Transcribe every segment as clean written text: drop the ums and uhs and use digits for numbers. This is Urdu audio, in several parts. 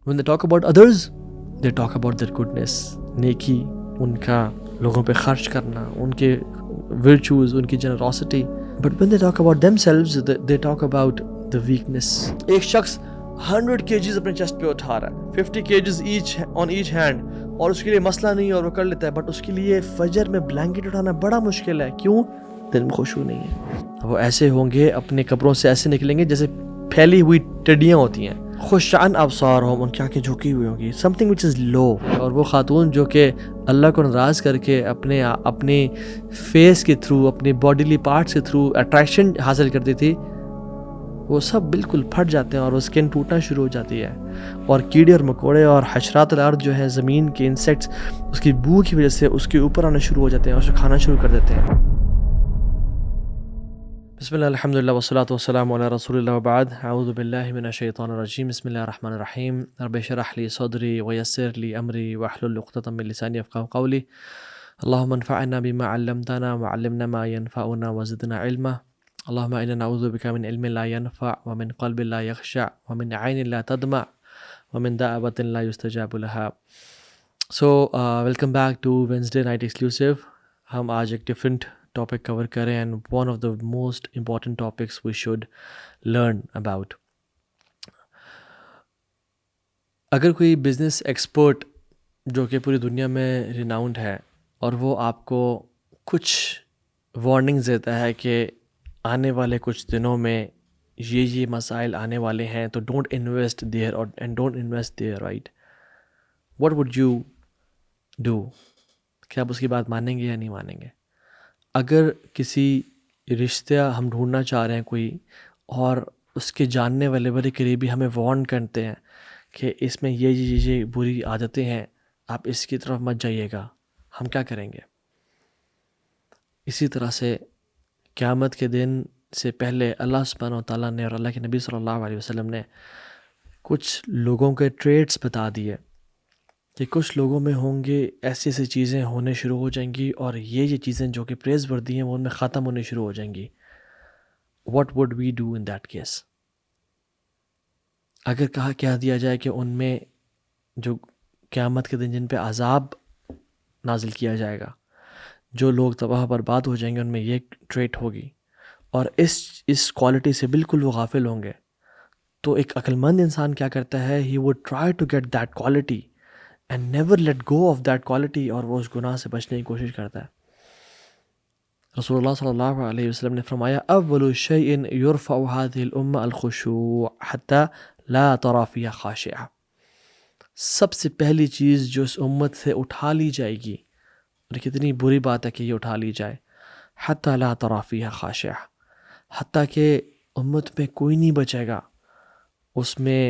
When they talk about others, they talk about their goodness, نیکی, ان کا لوگوں پہ خرچ کرنا, ان کے virtues, ان کی generosity. But when they talk about themselves, they talk about the weakness. ایک شخص 100 kgs اپنے چیسٹ پہ اٹھا رہا ہے, 50 kgs on each hand, اور اس کے لیے مسئلہ نہیں ہے اور وہ کر لیتا ہے, بٹ اس کے لیے فجر میں بلینکٹ اٹھانا بڑا مشکل ہے. کیوں؟ دل میں خشوع نہیں ہے. وہ ایسے ہوں گے, اپنے قبروں سے ایسے نکلیں گے جیسے پھیلی ہوئی ٹڈیاں ہوتی ہیں. خوشعن ابصار ہوں, ان کی آنکھیں جھکی ہوئی ہوں گی, سم تھنگ وچ از لو. اور وہ خاتون جو کہ اللہ کو ناراض کر کے اپنے فیس کے تھرو, اپنے باڈیلی پارٹس کے تھرو اٹریکشن حاصل کرتی تھی, وہ سب بالکل پھٹ جاتے ہیں اور وہ اسکن ٹوٹنا شروع ہو جاتی ہے. اور کیڑے اور مکوڑے اور حشرات الارض جو ہیں, زمین کے انسیکٹس, اس کی بو کی وجہ سے اس کے اوپر آنا شروع ہو جاتے ہیں اور اسے کھانا شروع کر دیتے ہیں. بسم اللہ الحمدللہ والصلاۃ والسلام علی رسول اللہ وبعد. اعوذ باللہ من الشیطان الرجیم. بسم اللہ الرحمن الرحیم. رب اشرح لی صدری ویسر لی امری واحلل عقدۃ من لسانی یفقہوا قولی. اللہم انفعنا بما علمتنا وعلمنا ما ينفعنا وزدنا علما. اللہم انا نعوذ بک من علم لا ينفع ومن قلب لا يخشع ومن عین لا تدمع ومن دعوۃ لا يستجاب لها. So welcome back to Wednesday Night Exclusive. ہم آج ایک ڈفرینٹ ٹاپک کور کریں, and one of the most important topics we should learn about. اگر کوئی بزنس ایکسپرٹ جو کہ پوری دنیا میں ریناؤنڈ ہے, اور وہ آپ کو کچھ وارننگز دیتا ہے کہ آنے والے کچھ دنوں میں یہ مسائل آنے والے ہیں, تو don't invest there and don't invest there, right, what would you do? کیا آپ اس کی بات مانیں گے یا نہیں مانیں گے؟ اگر کسی رشتہ ہم ڈھونڈنا چاہ رہے ہیں کوئی, اور اس کے جاننے والے بڑے قریبی ہمیں وارن کرتے ہیں کہ اس میں یہ بری عادتیں ہیں, آپ اس کی طرف مت جائیے گا, ہم کیا کریں گے؟ اسی طرح سے قیامت کے دن سے پہلے اللہ سبحانہ و تعالیٰ نے اور اللہ کے نبی صلی اللہ علیہ وسلم نے کچھ لوگوں کے ٹریٹس بتا دیے کہ کچھ لوگوں میں ہوں گے ایسی ایسی چیزیں ہونے شروع ہو جائیں گی, اور یہ چیزیں جو کہ پریز وردی ہیں وہ ان میں ختم ہونے شروع ہو جائیں گی. What would we do in that case? اگر کہہ دیا جائے کہ ان میں جو قیامت کے دن جن پہ عذاب نازل کیا جائے گا, جو لوگ تباہ برباد ہو جائیں گے, ان میں یہ ٹریٹ ہوگی, اور اس کوالٹی سے بالکل وہ غافل ہوں گے, تو ایک عقل مند انسان کیا کرتا ہے؟ He would try to get that quality and never let go of that quality, اور وہ اس گناہ سے بچنے کی کوشش کرتا ہے. رسول اللہ صلی اللہ علیہ وسلم نے فرمایا, اول شیء یرفع هذه الامہ الخشوع حتی لا تری فیہا خاشعہ. سب سے پہلی چیز جو اس امت سے اٹھا لی جائے گی, اور کتنی بری بات ہے کہ یہ اٹھا لی جائے, حتی لا تری فیہا خاشعہ, حتیٰ کہ امت میں کوئی نہیں بچے گا اس میں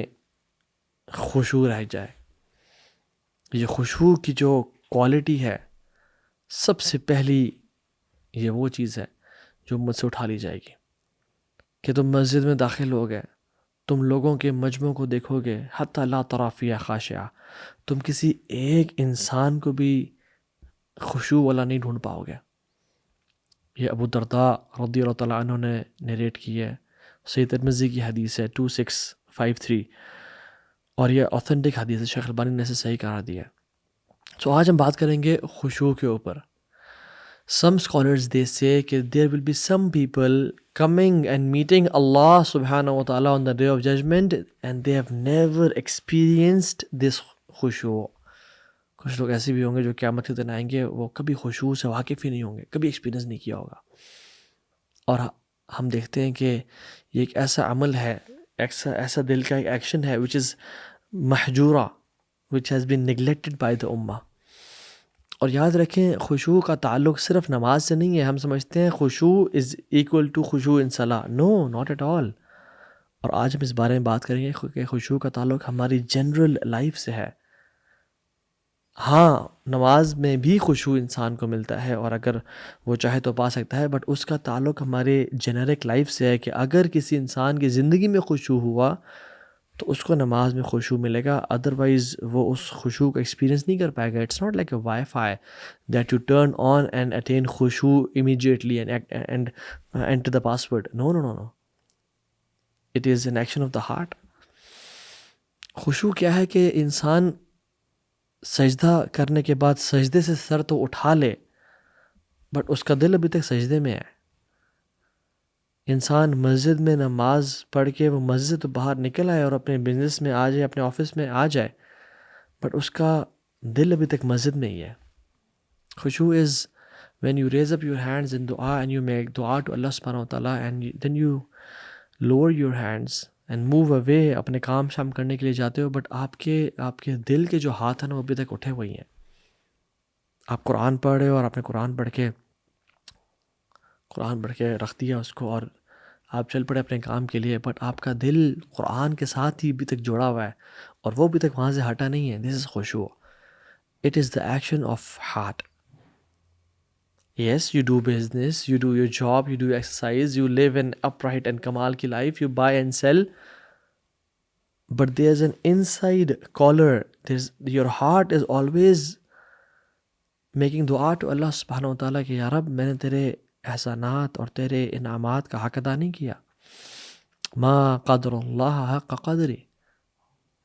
خشوع رہ جائے. یہ خشوع کی جو کوالٹی ہے, سب سے پہلی یہ وہ چیز ہے جو مجھ سے اٹھا لی جائے گی. کہ تم مسجد میں داخل ہو گئے, تم لوگوں کے مجموع کو دیکھو گے, حتی لا تری فیہا خاشعہ, تم کسی ایک انسان کو بھی خشوع والا نہیں ڈھونڈ پاؤ گے. یہ ابو الدرداء رضی اللہ تعالیٰ عنہ نے نیریٹ کی ہے, صحیح ترمذی کی حدیث ہے 2653, اور یہ اوتھینٹک حدیث ہے, شیخ البانی نے اسے صحیح قرار دیا ہے. تو آج ہم بات کریں گے خشوع کے اوپر. Some scholars they say کہ there will be some people coming and meeting Allah subhanahu wa ta'ala on the day of judgment and they have never experienced this خشوع. کچھ لوگ ایسے بھی ہوں گے جو قیامت کے دن آئیں گے, وہ کبھی خشوع سے واقف ہی نہیں ہوں گے, کبھی ایکسپیرینس نہیں کیا ہوگا. اور ہم دیکھتے ہیں کہ یہ ایک ایسا عمل ہے, ایسا دل کا ایک ایکشن ہے which is محجورہ, which has been neglected by the ummah. اور یاد رکھیں, خشوع کا تعلق صرف نماز سے نہیں ہے. ہم سمجھتے ہیں خشوع از ایکول ٹو خشوع ان صلاح. نو, ناٹ ایٹ آل. اور آج ہم اس بارے میں بات کریں گے کہ خشوع کا تعلق ہماری جنرل لائف سے ہے. ہاں, نماز میں بھی خشوع انسان کو ملتا ہے, اور اگر وہ چاہے تو پا سکتا ہے, بٹ اس کا تعلق ہمارے جنرک لائف سے ہے کہ اگر کسی انسان کی زندگی میں خشوع ہوا تو اس کو نماز میں خشوع ملے گا, ادروائز وہ اس خشوع کا ایکسپیرینس نہیں کر پائے گا. It's not like a wifi that you turn on and attain خشوع immediately and enter the password. No no no no, it is an action of the heart. خشوع کیا ہے کہ انسان سجدہ کرنے کے بعد سجدے سے سر تو اٹھا لے بٹ اس کا دل ابھی تک سجدے میں ہے. انسان مسجد میں نماز پڑھ کے وہ مسجد سے تو باہر نکل آئے اور اپنے بزنس میں آ جائے، اپنے آفس میں آ جائے، بٹ اس کا دل ابھی تک مسجد میں ہی ہے. خشوع از when you raise up your hands in dua and you make dua to Allah subhanahu wa ta'ala and then you lower your hands and move away، اپنے کام شام کرنے کے لیے جاتے ہو بٹ آپ کے دل کے جو ہاتھ ہیں نا وہ ابھی تک اٹھے ہوئے ہیں. آپ قرآن پڑھ رہے ہو اور آپ نے قرآن پڑھ کے رکھ دیا اس کو اور آپ چل پڑے اپنے کام کے لیے، بٹ آپ کا دل قرآن کے ساتھ ہی ابھی تک جڑا ہوا ہے اور وہ ابھی تک وہاں سے ہٹا نہیں ہے. دس از خشوع. It is the action of the. Yes, you do business, you do your job, you do exercise, you live an upright and kamal ki life, you buy and sell, but there's an inside caller. Your heart is always making dua to Allah subhanahu wa ta'ala کہ یا رب میں نے تیرے احسانات اور تیرے انعامات کا حق ادا نہیں کیا. ما قدر اللہ حق قدری،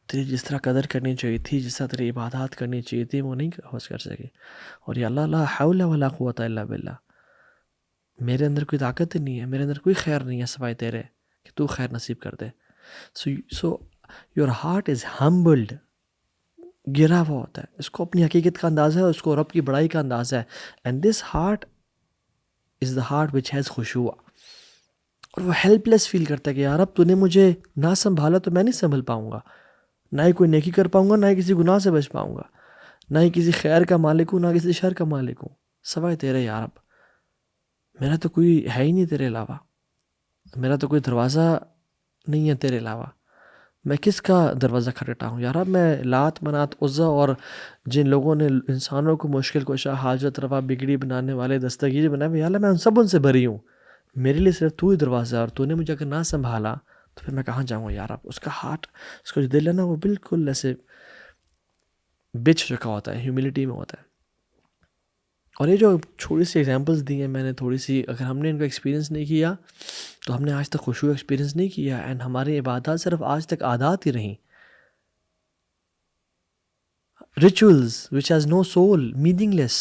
تیری جس طرح قدر کرنی چاہیے تھی، جس طرح تیری عبادات کرنی چاہیے تھی وہ نہیں کر سکے. اور یا اللہ لا حول ولا قوت الا باللہ، میرے اندر کوئی طاقت نہیں ہے، میرے اندر کوئی خیر نہیں ہے سوائے تیرے کہ تو خیر نصیب کر دے. So your heart is humbled, گرا ہوا ہوتا ہے، اس کو اپنی حقیقت کا اندازہ ہے، اس کو رب کی بڑائی کا اندازہ ہے. And this heart is the heart which has خشوع. اور وہ ہیلپ لیس فیل کرتا ہے کہ یار اب تو نے مجھے نہ سنبھالا تو میں نہیں سنبھل پاؤں گا، نہ ہی کوئی نیکی کر پاؤں گا، نہ ہی کسی گناہ سے بچ پاؤں گا، نہ ہی کسی خیر کا مالک ہوں، نہ کسی شر کا مالک ہوں سوائے تیرے. یا رب میرا تو کوئی ہے ہی نہیں تیرے علاوہ، میرا تو کوئی دروازہ نہیں ہے تیرے علاوہ، میں کس کا دروازہ کھٹکھٹاؤں. یا رب میں لات منات عزا اور جن لوگوں نے انسانوں کو مشکل کشا، حاجت روا، بگڑی بنانے والے، دستگیر بنائے ہوئے، یا اللہ میں ان سے بری ہوں، میرے لیے صرف تو ہی دروازہ ہے، اور تو نے مجھے اگر نہ سنبھالا تو پھر میں کہاں جاؤں گا. یا رب اس کا ہارٹ، اس کا جو دل ہے نا وہ بالکل ایسے بچ چکا ہوتا ہے، ہیوملٹی میں ہوتا ہے. اور یہ جو چھوٹی سی ایگزامپلس دی ہیں میں نے تھوڑی سی، اگر ہم نے ان کو ایکسپیرینس نہیں کیا تو ہم نے آج تک خشوع ایکسپیرینس نہیں کیا. اینڈ ہماری عبادات صرف آج تک عادات ہی رہیں، rituals which has no soul, meaningless.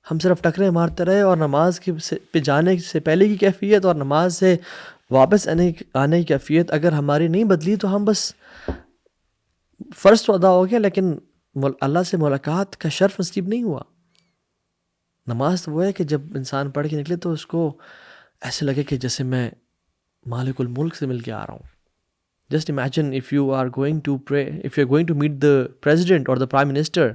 ہم صرف ٹکرے مارتے رہے اور نماز پہ جانے سے پہلے کی کیفیت اور نماز سے واپس آنے کی کیفیت اگر ہماری نہیں بدلی تو ہم بس فرض تو ادا ہو گیا لیکن اللہ سے ملاقات کا شرف نصیب نہیں ہوا. نماز تو وہ ہے کہ جب انسان پڑھ کے نکلے تو اس کو ایسے لگے کہ جیسے میں مالک الملک سے مل کے آ رہا ہوں. Just imagine if you are going to meet the president or the prime minister،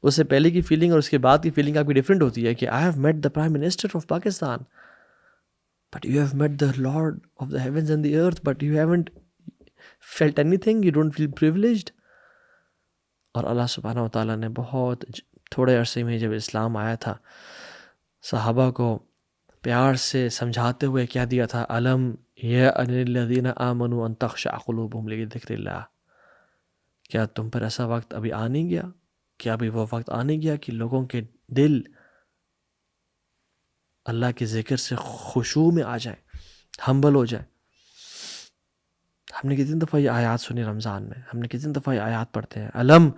اس سے پہلے کی فیلنگ اور اس کے بعد کی فیلنگ آپ کی ڈفرینٹ ہوتی ہے کہ I have met the prime minister of Pakistan but you have met the Lord of the heavens and the earth but you haven't felt anything, you don't feel privileged. اور اللہ سبحانہ وتعالیٰ نے بہت تھوڑے عرصے میں جب اسلام آیا تھا صحابہ کو پیار سے سمجھاتے ہوئے کیا دیا تھا، علم یأن للذین آمنوا ان تخشع قلوبہم لذکر اللہ. کیا تم پر ایسا وقت ابھی آ نہیں گیا، کیا ابھی وہ وقت آ نہیں گیا کہ لوگوں کے دل اللہ کے ذکر سے خشوع میں آ جائیں، ہمبل ہو جائیں. ہم نے کتنی دفعہ یہ آیات سنی رمضان میں، ہم نے کتنی دفعہ یہ آیات پڑھتے ہیں، علم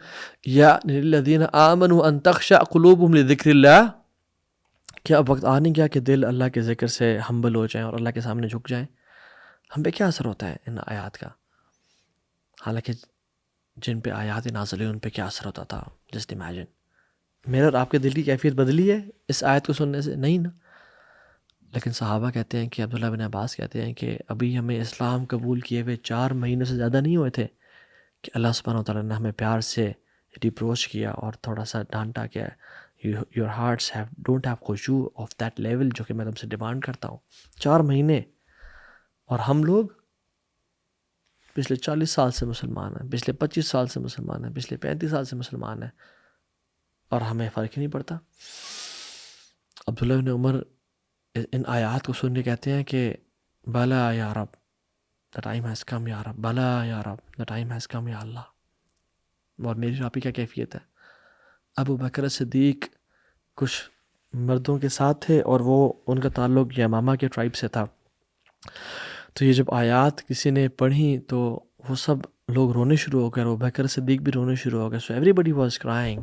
یأن للذین آمنوا ان تخشع قلوبہم لذکر اللہ. کیا اب وقت آ نہیں گیا کہ دل اللہ کے ذکر سے ہمبل ہو جائیں اور اللہ کے سامنے جھک جائیں. ہم پہ کیا اثر ہوتا ہے ان آیات کا، حالانکہ جن پہ آیات نازل ہوئی ان پہ کیا اثر ہوتا تھا. جسٹ امیجن میرا اور آپ کے دل کی کیفیت بدلی ہے اس آیت کو سننے سے؟ نہیں نا. لیکن صحابہ کہتے ہیں کہ عبداللہ بن عباس کہتے ہیں کہ ابھی ہمیں اسلام قبول کیے ہوئے 4 مہینے سے زیادہ نہیں ہوئے تھے کہ اللہ سبحانہ و تعالیٰ نے ہمیں پیار سے ریپروچ کیا اور تھوڑا سا ڈانٹا کیا یور ہارٹس ڈونٹ ہیو خشوع آف دیٹ لیول جو کہ میں تم سے ڈیمانڈ کرتا ہوں. 4 مہینے. اور ہم لوگ پچھلے 40 سال سے مسلمان ہیں، پچھلے 25 سال سے مسلمان ہیں، پچھلے 35 سال سے مسلمان ہیں اور ہمیں فرق ہی نہیں پڑتا. عبداللہ بن عمر ان آیات کو سن کے کہتے ہیں کہ بلا یا رب دا ٹائم ہیز کم، یا رب بلا یا رب دا ٹائم ہیز کم، یا اللہ. اور میری آپ کی کیا کیفیت ہے؟ ابو بکر صدیق کچھ مردوں کے ساتھ تھے اور وہ ان کا تعلق یمامہ کے ٹرائب سے تھا. تو یہ جب آیات کسی نے پڑھی تو وہ سب لوگ رونے شروع ہو گئے، اور ابوبکر صدیق بھی رونے شروع ہو گئے. So everybody was crying.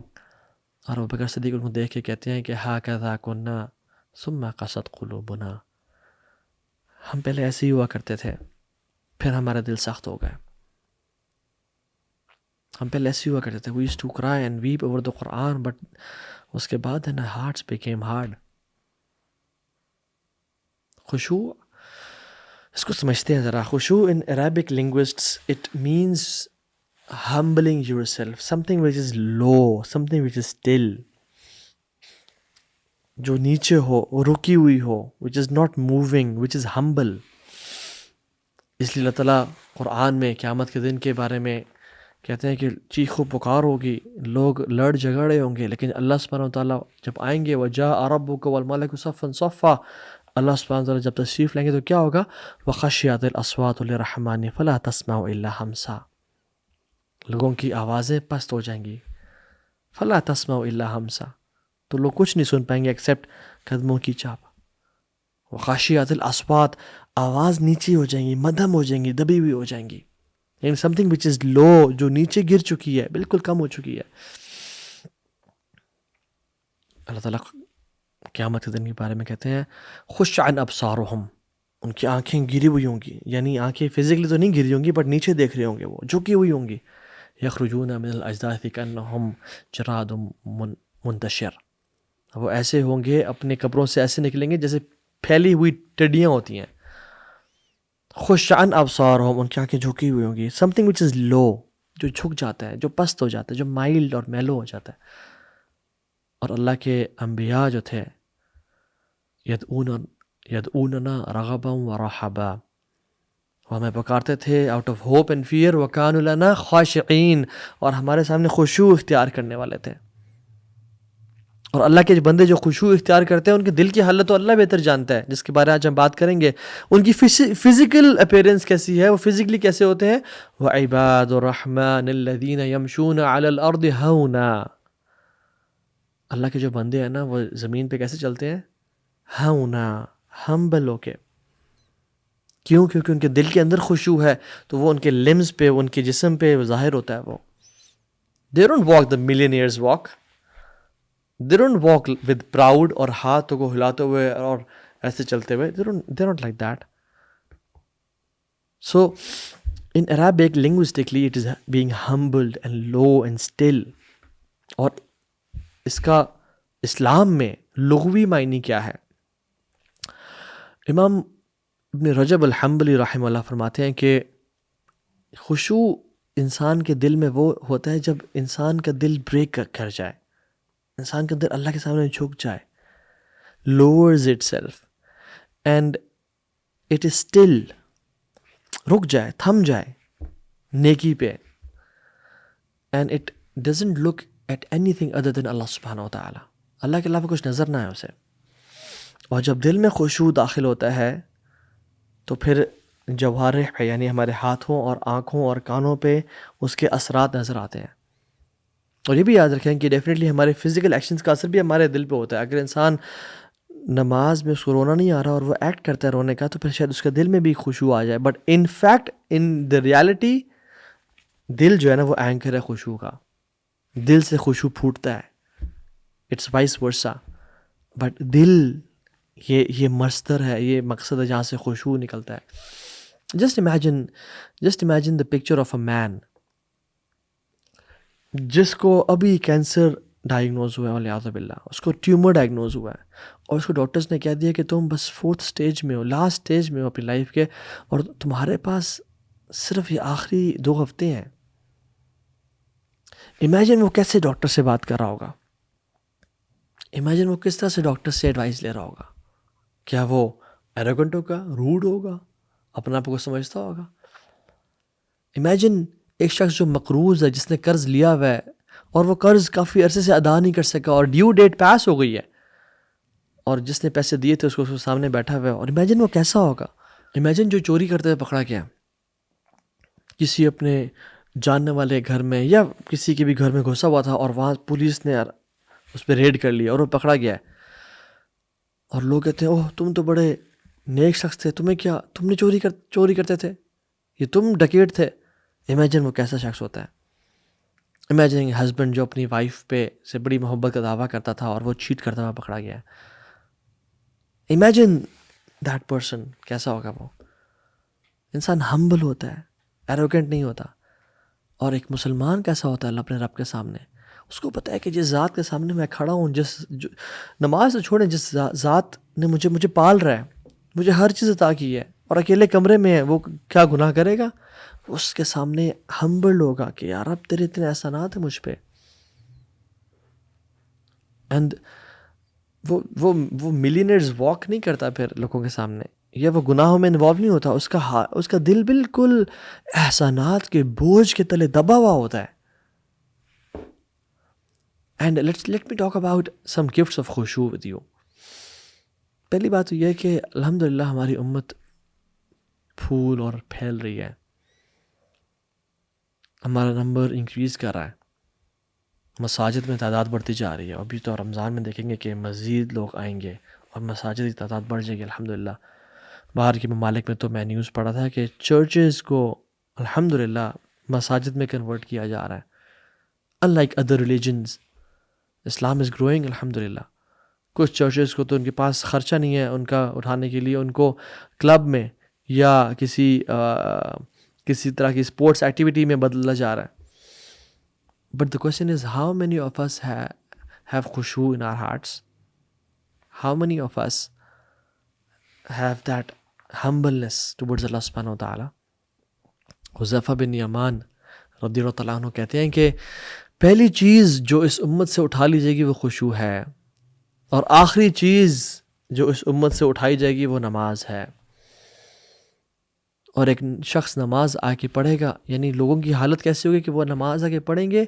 اور ابوبکر صدیق ان کو دیکھ کے کہتے ہیں کہ ہاکذا کنا ثم قست قلوبنا، ہم پہلے ایسے ہی ہوا کرتے تھے، پھر ہمارے دل سخت ہو گئے. ہم پہلے ایسے ہی ہوا کرتے تھے. we used to cry and weep over the Quran, but اس کے بعد then our hearts became hard. خشوع، اس کو سمجھتے ہیں ذرا. خشوع in Arabic linguists it means humbling yourself, something which is low, something which is still, جو نیچے ہو، رکی ہوئی ہو, which is not moving, which is humble. اس لیے اللہ تعالیٰ قرآن میں قیامت کے دن کے بارے میں کہتے ہیں کہ چیخ و پکار ہوگی، لوگ لڑ جھگڑے ہوں گے، لیکن اللہ سبحانہ و تعالیٰ جب آئیں گے وَجَاءَ رَبُّكَ وَالْمَلَكُ صَفًّا صَفًّا، اللہ سبحانہ و تعالیٰ جب تشریف لیں گے تو کیا ہوگا؟ وَخَشِّعَتِ الْأَصْوَاتُ لِلرَّحْمَنِ فَلَا تَسْمَعُ إِلَّا ہَمْسًا، لوگوں کی آوازیں پست ہو جائیں گی. فَلَا تَسْمَعُ إِلَّا ہَمْسًا، تو لوگ کچھ نہیں سن پائیں گے ایکسیپٹ قدموں کی چاپ. وَخَشِّعَتِ الْأَصْوَاتُ، آواز نیچی ہو جائیں گی، مدھم ہو جائیں گی، دبی ہوئی ہو جائیں گی. یعنی سم تھنگ وچ از لو، جو نیچے گر چکی ہے، بالکل کم ہو چکی ہے. اللہ تعالیٰ قیامت کے دن کے بارے میں کہتے ہیں خش عن ابصارہم، ان کی آنکھیں گری ہوئی ہوں گی. یعنی آنکھیں فزیکلی تو نہیں گری ہوں گی، بٹ نیچے دیکھ رہے ہوں گے، وہ جھکی ہوئی ہوں گی. یخرجون من الاجداث کانہم جراد منتشر، وہ ایسے ہوں گے، اپنے قبروں سے ایسے نکلیں گے جیسے پھیلی ہوئی ٹڈیاں ہوتی ہیں. خش عن ابصارہم، ان کی آنکھیں جھکی ہوئی ہوں گی. سم تھنگ وچ از لو، جو جھک جاتا ہے، جو پست ہو جاتا ہے، جو مائلڈ اور میلو ہو جاتا ہے. اور اللہ کے انبیاء جو تھے یدعوننا رغبا ورحبا، وہ ہمیں پکارتے تھے out of hope and fear. وکانوا لنا خاشعین، اور ہمارے سامنے خشوع اختیار کرنے والے تھے. اور اللہ کے بندے جو خشوع اختیار کرتے ہیں ان کے دل کی حالت تو اللہ بہتر جانتا ہے، جس کے بارے میں آج ہم بات کریں گے. ان کی فزیکل اپیرنس کیسی ہے، وہ فزیکلی کیسے ہوتے ہیں. وعباد الرحمن الذین یمشون علی الارض ہونا، اللہ کے جو بندے ہیں نا وہ زمین پہ کیسے چلتے ہیں؟ ہونا، ہمبل ہو کے. کیوں؟ کیونکہ ان کے دل کے اندر خشوع ہے، تو وہ ان کے لمز پہ، ان کے جسم پہ ظاہر ہوتا ہے. وہ they don't walk the millionaires walk, they don't walk with proud اور ہاتھوں کو ہلاتے ہوئے اور ایسے چلتے ہوئے. they're not like that. So in Arabic linguistically it is being humbled and low and still. اور اس کا اسلام میں لغوی معنی کیا ہے؟ امام ابن رجب الحنبلی رحمہ اللہ فرماتے ہیں کہ خشوع انسان کے دل میں وہ ہوتا ہے جب انسان کا دل بریک کر جائے، انسان کے اندر اللہ کے سامنے جھک جائے، lowers itself and it is still، رک جائے، تھم جائے نیکی پہ. and it doesn't look at anything other than اللہ سبحانہ و تعالیٰ، اللہ کے علاوہ کچھ نظر نہ آئے اسے. اور جب دل میں خشوع داخل ہوتا ہے تو پھر جوارح پہ، یعنی ہمارے ہاتھوں اور آنکھوں اور کانوں پہ اس کے اثرات نظر آتے ہیں. اور یہ بھی یاد رکھیں کہ ڈیفینیٹلی ہمارے فزیکل ایکشنز کا اثر بھی ہمارے دل پہ ہوتا ہے. اگر انسان نماز میں اس کو رونا نہیں آ رہا اور وہ ایکٹ کرتا ہے رونے کا، تو پھر شاید اس کے دل میں بھی خشوع آ جائے. But in fact in the reality دل جو ہے نا وہ اینکر ہے خشوع کا، دل سے خشوع پھوٹتا ہے. It's vice versa. بٹ دل یہ مصدر ہے، یہ مقصد ہے جہاں سے خشوع نکلتا ہے. Just imagine the picture of a man جس کو ابھی کینسر ڈائگنوز ہوا ہے، والعیاذ باللہ، اس کو ٹیومر ڈائگنوز ہوا ہے، اور اس کو ڈاکٹرز نے کہہ دیا کہ تم بس 4th سٹیج میں ہو، لاسٹ سٹیج میں ہو اپنی لائف کے، اور تمہارے پاس صرف یہ آخری 2 ہفتے ہیں. امیجن وہ کیسے ڈاکٹر سے بات کر رہا ہوگا، امیجن وہ کس طرح سے ڈاکٹر سے ایڈوائز لے رہا ہوگا. کیا وہ ایروگنٹ ہوگا، روڈ ہوگا، اپنا آپ کو سمجھتا ہوگا؟ امیجن ایک شخص جو مقروض ہے، جس نے قرض لیا ہوا ہے اور وہ قرض کافی عرصے سے ادا نہیں کر سکا اور ڈیو ڈیٹ پاس ہو گئی ہے، اور جس نے پیسے دیے تھے اس کو سامنے بیٹھا ہوا ہے. اور امیجن وہ کیسا ہوگا. امیجن جو چوری کرتے ہوئے پکڑا گیا کسی اپنے جاننے والے گھر میں، یا کسی کے بھی گھر میں گھسا ہوا تھا، اور وہاں پولیس نے اس پہ ریڈ کر لیا اور وہ پکڑا گیا ہے، اور لوگ کہتے ہیں اوہ تم تو بڑے نیک شخص تھے، تمہیں کیا، تم نے چوری کرتے تھے، یہ تم ڈکیٹ تھے. امیجن وہ کیسا شخص ہوتا ہے. امیجن ہسبینڈ جو اپنی وائف پہ سے بڑی محبت کا دعویٰ کرتا تھا اور وہ چیٹ کرتا ہوا پکڑا گیا ہے. امیجن دیٹ پرسن کیسا ہوگا وہ. انسان ہمبل ہوتا ہے, ایروگنٹ نہیں ہوتا. اور ایک مسلمان کیسا ہوتا ہے اپنے رب کے سامنے, اس کو پتہ ہے کہ جس ذات کے سامنے میں کھڑا ہوں, نماز سے چھوڑیں, جس ذات نے مجھے پال رہا ہے, مجھے ہر چیز عطا کی ہے, اور اکیلے کمرے میں ہے, وہ کیا گناہ کرے گا. اس کے سامنے ہمبل ہوگا کہ یار اب تیرے اتنے احسانات ہیں مجھ پہ. اینڈ وہ ملینئرز واک نہیں کرتا پھر لوگوں کے سامنے, یا وہ گناہوں میں انوالو نہیں ہوتا. اس کا دل بالکل احسانات کے بوجھ کے تلے دبا ہوا ہوتا ہے. And let me talk about some gifts of خشوع ود یو. پہلی بات تو یہ ہے کہ الحمدللہ ہماری امت پھول اور پھیل رہی ہے, ہمارا نمبر انکریز کر رہا ہے, مساجد میں تعداد بڑھتی جا رہی ہے. ابھی تو رمضان میں دیکھیں گے کہ مزید لوگ آئیں گے اور مساجد کی تعداد بڑھ جائے گی الحمدللہ. باہر کے ممالک میں تو میں نیوز پڑھا تھا کہ چرچز کو الحمدللہ مساجد میں کنورٹ کیا جا رہا ہے. unlike other religions, Islam is growing الحمدللہ. کچھ چرچز کو تو ان کے پاس خرچہ نہیں ہے ان کا اٹھانے کے لیے, ان کو کلب میں یا کسی طرح کی اسپورٹس ایکٹیویٹی میں بدلا جا رہا ہے. But the question is, how many of us have khushu in our hearts? How many of us have that humbleness towards Allah subhanahu wa ta'ala? Huzaifa بن یمان رضی اللہ تعالیٰ عنہ کہتے ہیں کہ پہلی چیز جو اس امت سے اٹھا لی جائے گی وہ خشوع ہے, اور آخری چیز جو اس امت سے اٹھائی جائے گی وہ نماز ہے. اور ایک شخص نماز آ کے پڑھے گا, یعنی لوگوں کی حالت کیسی ہوگی کہ وہ نماز آ کے پڑھیں گے,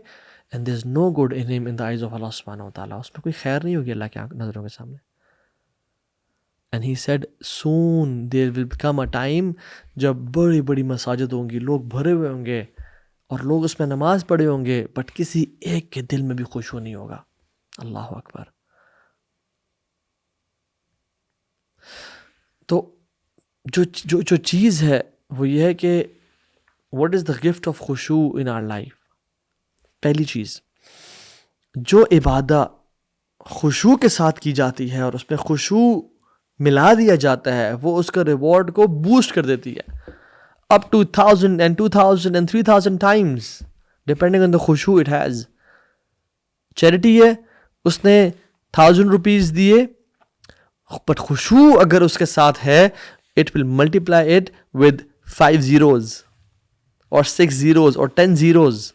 and there is no good in him in the eyes of Allah subhanahu wa ta'ala. اس میں کوئی خیر نہیں ہوگی اللہ کی نظروں کے سامنے. And he said soon there will become a time جب بڑی بڑی مساجد ہوں گی, لوگ بھرے ہوئے ہوں گے اور لوگ اس میں نماز پڑھے ہوں گے, بٹ کسی ایک کے دل میں بھی خشوع نہیں ہوگا. اللہ اکبر. تو جو چیز ہے وہ یہ ہے کہ what is the gift of خشوع in our life. پہلی چیز, جو عبادت خشوع کے ساتھ کی جاتی ہے اور اس میں خشوع ملا دیا جاتا ہے, وہ اس کا ریوارڈ کو بوسٹ کر دیتی ہے up to 1000 and 2000 and 3000 times depending on the خشوع it has. Charity ہے, اس نے 1000 روپیز دیے, بٹ خشوع اگر اس کے ساتھ ہے it will multiply it with 5 zeros or 6 zeros or 10 zeros.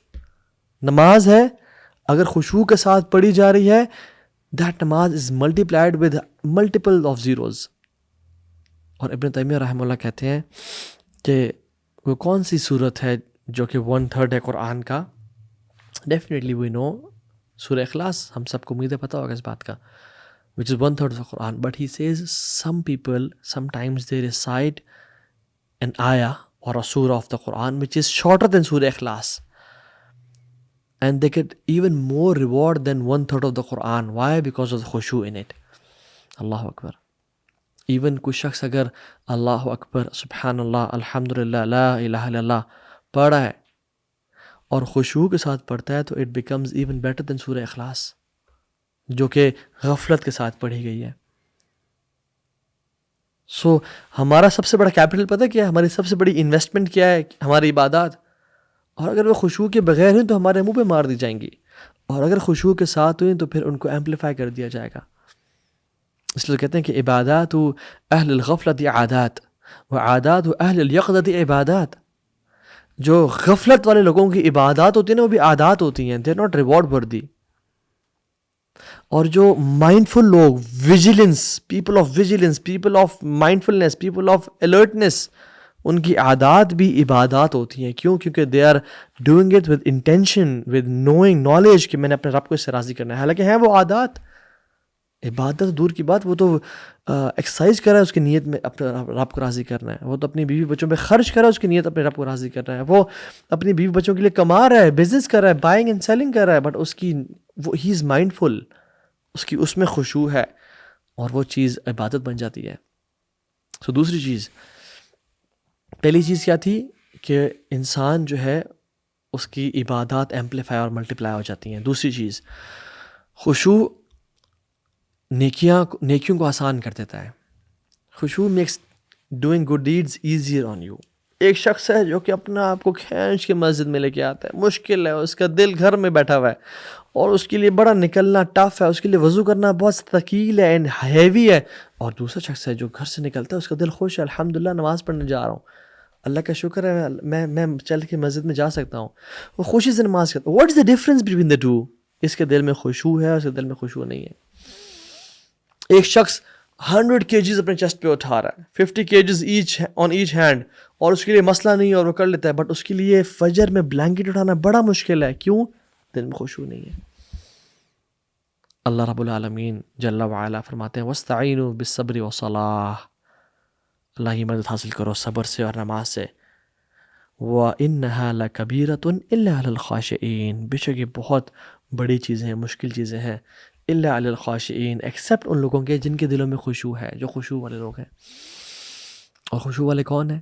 نماز ہے, اگر خشوع کے ساتھ پڑھی جا رہی ہے, that نماز is multiplied with multiple of zeros. اور ابن تیمیہ رحمہ اللہ کہتے ہیں کہ وہ کون سی صورت ہے جو کہ 1/3 ہے قرآن کا. Definitely we know سورہ اخلاص, ہم سب کو امید ہے پتہ ہوگا اس بات کا, which is 1/3 of the Quran. But he says some people sometimes they recite an ayah or a surah of the Quran which is shorter than Surah Ikhlas, and they get even more reward than 1/3 of the Quran. Why? Because of the khushu in it. Allahu Akbar. Even کوئی شخص اگر اللہ اکبر سبحان اللہ الحمدللہ لا الہ الا اللہ پڑھا ہے اور خشوع کے ساتھ پڑھتا ہے, تو it becomes even better than سورہ اخلاص جو کہ غفلت کے ساتھ پڑھی گئی ہے. سو ہمارا سب سے بڑا کیپٹل پتہ کیا ہے, ہماری سب سے بڑی انویسٹمنٹ کیا ہے, ہماری عبادات. اور اگر وہ خشوع کے بغیر ہوئی تو ہمارے منہ پہ مار دی جائیں گی, اور اگر خشوع کے ساتھ ہوئی تو پھر ان کو ایمپلیفائی کر دیا جائے گا. اس لیے کہتے ہیں کہ عبادات اہل الغفلت عادات و عادات اہل الیقظۃ عبادات. جو غفلت والے لوگوں کی عبادات ہوتی ہیں نا, وہ بھی عادات ہوتی ہیں, دے آر ناٹ ریوارڈ وردی. اور جو مائنڈفل لوگ, vigilance, people of vigilance, people of mindfulness, people of alertness, ان کی عادات بھی عبادات ہوتی ہیں. کیوں؟ کیونکہ they are doing it with intention, with knowing, knowledge کہ میں نے اپنے رب کو اس سے راضی کرنا ہے. حالانکہ ہیں وہ عادات. عبادت دور کی بات, وہ تو ایکسرسائز کر رہا ہے اس کی نیت میں اپنے رب کو راضی کرنا ہے. وہ تو اپنی بیوی بچوں پہ خرچ کر رہا ہے اس کی نیت اپنے رب کو راضی کرنا ہے. وہ اپنی بیوی بچوں کے لیے کما رہا ہے, بزنس کر رہا ہے, بائنگ اینڈ سیلنگ کر رہا ہے, بٹ اس کی ہی از مائنڈفل, اس میں خشوع ہے, اور وہ چیز عبادت بن جاتی ہے. سو دوسری چیز, پہلی چیز کیا تھی کہ انسان جو ہے اس کی عبادات ایمپلیفائی اور ملٹیپلائی ہو جاتی ہیں. دوسری چیز، خشوع نیکیوں کو آسان کر دیتا ہے. خشوع makes doing good deeds easier on you. ایک شخص ہے جو کہ اپنا آپ کو کھینچ کے مسجد میں لے کے آتا ہے، مشکل ہے، اس کا دل گھر میں بیٹھا ہوا ہے اور اس کے لیے بڑا نکلنا ٹف ہے، اس کے لیے وضو کرنا بہت ثقیل ہے اینڈ ہیوی ہے. اور دوسرا شخص ہے جو گھر سے نکلتا ہے، اس کا دل خوش ہے، الحمدللہ نماز پڑھنے جا رہا ہوں، اللہ کا شکر ہے میں چل کے مسجد میں جا سکتا ہوں، وہ خوشی سے نماز کرتا ہے. What is the difference between the two? اس کے دل میں خشوع ہے، اس کے دل میں خشوع نہیں ہے. ایک شخص 100 kgs اپنے چیسٹ پہ اٹھا رہا ہے، 50 kgs آن ایچ ہینڈ، اور اس کے لیے مسئلہ نہیں ہے اور وہ کر لیتا ہے، بٹ اس کے لیے فجر میں بلینکٹ اٹھانا بڑا مشکل ہے. کیوں؟ دل میں خشوع نہیں ہے. اللہ رب العالمین جل وعلا فرماتے ہیں وَاسْتَعِينُوا بِالصَّبْرِ وَالصَّلَاةِ، اللہ کی مدد حاصل کرو صبر سے اور نماز سے. وَإِنَّهَا لَكَبِيرَةٌ إِلَّا عَلَى الْخَاشِعِينَ، بے شک یہ بہت بڑی چیزیں ہیں، مشکل چیزیں ہیں. إِلَّا عَلَى الْخَاشِعِينَ، ایکسیپٹ ان لوگوں کے جن کے دلوں میں خشوع ہے، جو خشوع والے لوگ ہیں. اور خشوع والے کون ہیں؟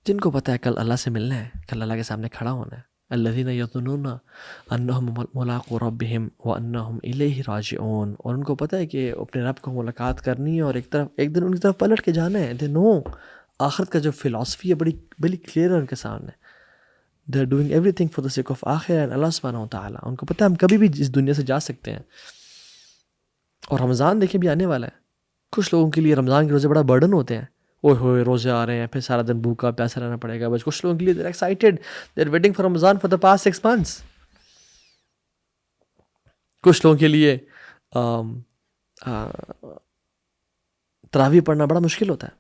جن کو پتہ ہے کل اللہ سے ملنا ہے، کل اللہ کے سامنے کھڑا ہونا ہے. الذین یظنون انہم ملاقو ربہم وانہم الیہ راجعون، اور ان کو پتہ ہے کہ اپنے رب کو ملاقات کرنی ہے اور ایک دن ان کی طرف پلٹ کے جانا ہے. دے نو آخرت کا جو فلاسفی ہے بڑی کلیئر ہے ان کے سامنے. They are doing everything for the sake of آخرہ اینڈ اللہ سبحانہ و تعالیٰ. ان کو پتہ ہے ہم کبھی بھی اس دنیا سے جا سکتے ہیں. اور رمضان دیکھیں بھی آنے والا ہے. کچھ لوگوں کے لیے رمضان کے روزے بڑا برڈن ہوتے ہیں، اوہ ہوئے روزے آ رہے ہیں، پھر سارا دن بھوکا پیاسا رہنا پڑے گا. بس کچھ لوگوں کے لیے they are excited, they are waiting for Ramadan for the past 6 months. کچھ لوگوں کے لیے تراویح پڑھنا بڑا مشکل ہوتا ہے.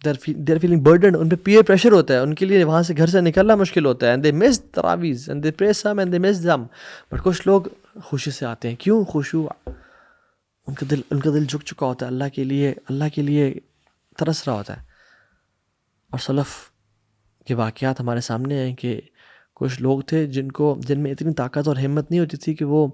دے آر فیلنگ برڈن، ان پہ پیئر پریشر ہوتا ہے، ان کے لیے وہاں سے گھر سے نکلنا مشکل ہوتا ہے. And they miss تراویز and they پرے سم and they miss them. But کچھ لوگ خوشی سے آتے ہیں. کیوں؟ خشوع. ان کا دل جھک چکا ہوتا ہے اللہ کے لیے ترس رہا ہوتا ہے. اور سلف کے واقعات ہمارے سامنے ہیں کہ کچھ لوگ تھے جن میں اتنی طاقت اور ہمت نہیں ہوتی تھی کہ وہ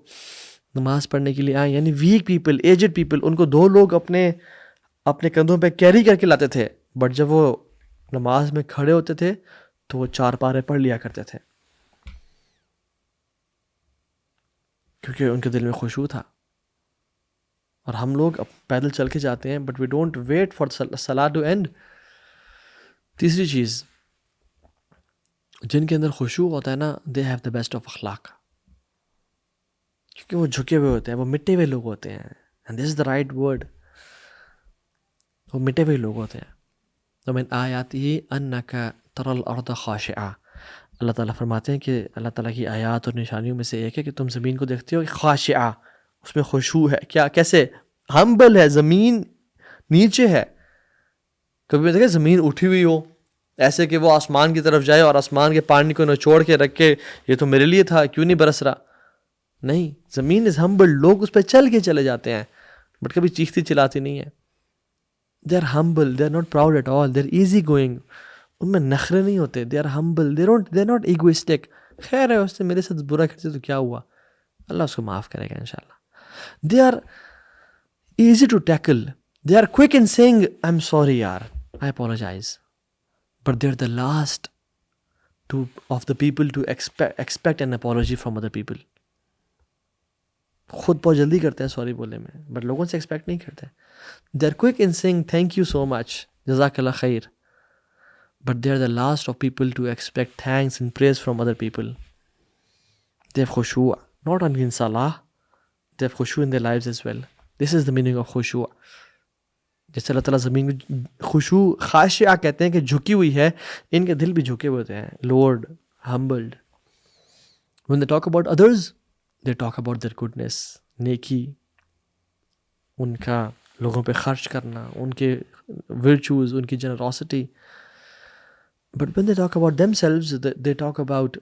نماز پڑھنے کے لیے آئیں. یعنی ویک پیپل، ایجڈ پیپل، ان کو 2 لوگ اپنے کندھوں پہ کیری کر کے لاتے تھے، بٹ جب وہ نماز میں کھڑے ہوتے تھے تو وہ 4 پارے پڑھ لیا کرتے تھے، کیونکہ ان کے دل میں خشوع تھا. اور ہم لوگ پیدل چل کے جاتے ہیں، but we don't wait for صلاۃ ٹو اینڈ. تیسری چیز، جن کے اندر خشوع ہوتا ہے نا، they have the best of اخلاق، کیونکہ وہ جھکے ہوئے ہوتے ہیں، وہ مٹے ہوئے لوگ ہوتے ہیں. And this is the right word, وہ مٹے ہوئے لوگ ہوتے ہیں. ومن آیاتہ انک تری الارض خاشعہ، اللہ تعالیٰ فرماتے ہیں کہ اللہ تعالیٰ کی آیات اور نشانیوں میں سے ایک ہے کہ تم زمین کو دیکھتے ہو کہ خاشعہ، اس میں خشوع ہے. کیسے؟ ہمبل ہے، زمین نیچے ہے. کبھی میں دیکھا زمین اٹھی ہوئی ہو ایسے کہ وہ آسمان کی طرف جائے اور آسمان کے پانی کو نچوڑ کے رکھ کے یہ تو میرے لیے تھا، کیوں نہیں برس رہا؟ نہیں، زمین از ہمبل. لوگ اس پہ چل کے چلے جاتے ہیں بٹ کبھی چیختی چلاتی نہیں ہے. They are humble, they are not proud at all, they are easy going. ان میں نخرے نہیں ہوتے. They are humble, they are not egoistic. خیر ہے، اس نے میرے ساتھ برا کرتے تو کیا ہوا، اللہ اس کو معاف کرے گا انشاءاللہ. They are easy to tackle. They are quick in seeing I am sorry یار، I apologise. But they're the last of the people to expect an apology from other people. خود بہت جلدی کرتے ہیں سوری بولنے میں، بٹ لوگوں سے ایکسپیکٹ نہیں کرتے. They're quick in saying thank you so much, جزاک اللہ خیر. But they're the last of people to expect thanks and praise from other people. They have khushu', not only in salah, they have khushu' in their lives as well. This is the meaning of khushu'. جیسے اللہ تعالیٰ زمین کو خشوع خاشعہ کہتے ہیں کہ جھکی ہوئی ہے، ان کے دل بھی جھکے ہوئے ہوتے ہیں. Lord humbled. when they talk about others, they talk about their goodness، نیکی، ان کا لوگوں پہ خرچ کرنا، ان کے ورچوز، ان کی جنرosity. but when they talk about themselves, they talk about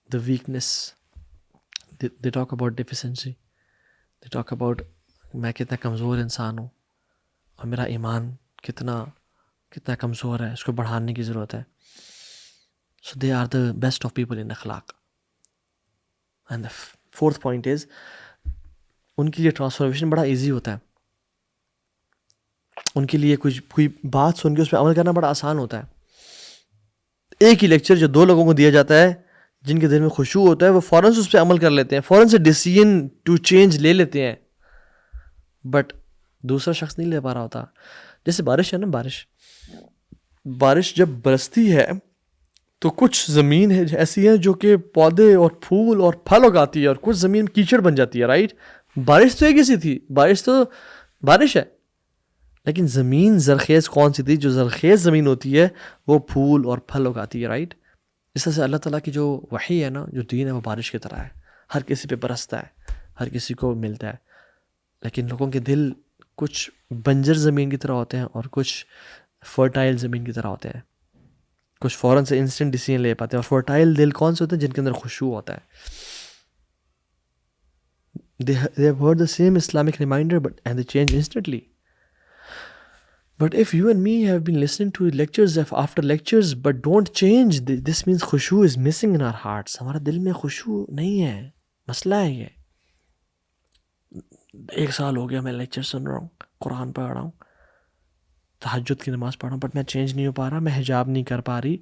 the weakness, they talk about deficiency, they talk about میں کتنا کمزور انسان ہوں اور میرا ایمان کتنا کمزور ہے، اس کو بڑھانے کی ضرورت ہے. So they are the best of people in اخلاق. And the fourth point is، ان کے لیے ٹرانسفارمیشن بڑا ایزی ہوتا ہے. ان کے لیے کوئی بات سن کے اس پہ عمل کرنا بڑا آسان ہوتا ہے. ایک ہی لیکچر جو 2 لوگوں کو دیا جاتا ہے جن کے دل میں خشوع ہوتا ہے وہ فوراً سے اس پہ عمل کر لیتے ہیں, فوراً سے ڈیسیژن ٹو چینج لے لیتے ہیں, بٹ دوسرا شخص نہیں لے پا رہا ہوتا. جیسے بارش ہے نا, بارش جب برستی ہے تو کچھ زمین ہے ایسی ہے جو کہ پودے اور پھول اور پھل اگاتی ہے, اور کچھ زمین کیچڑ بن جاتی ہے, رائٹ. بارش تو ایک ہی سی تھی, بارش تو بارش ہے, لیکن زمین زرخیز کون سی تھی؟ جو زرخیز زمین ہوتی ہے وہ پھول اور پھل اگاتی ہے, رائٹ. اس طرح سے اللہ تعالیٰ کی جو وحی ہے نا, جو دین ہے, وہ بارش کی طرح ہے, ہر کسی پہ برستا ہے, ہر کسی کو ملتا ہے. لیکن لوگوں کے دل کچھ بنجر زمین کی طرح ہوتے ہیں اور کچھ فرٹائل زمین کی طرح ہوتے ہیں. کچھ فوراً سے انسٹنٹ ڈیسیژن لے پاتے ہیں, اور فرٹائل دل کون سے ہوتے ہیں؟ جن کے اندر خشوع ہوتا ہے. They have heard the same Islamic reminder and they change instantly. But if you and me have been listening to lectures after lectures but don't change, this means khushu is missing in our hearts. ہمارا دل میں خشوع نہیں ہے, مسئلہ ہے یہ. 1 سال ہو گیا میں لیکچر سن رہا ہوں, قرآن پڑھ رہا ہوں, تہجد کی نماز پڑھ رہا ہوں, بٹ میں چینج نہیں ہو پا رہا, میں حجاب نہیں کر پا رہی,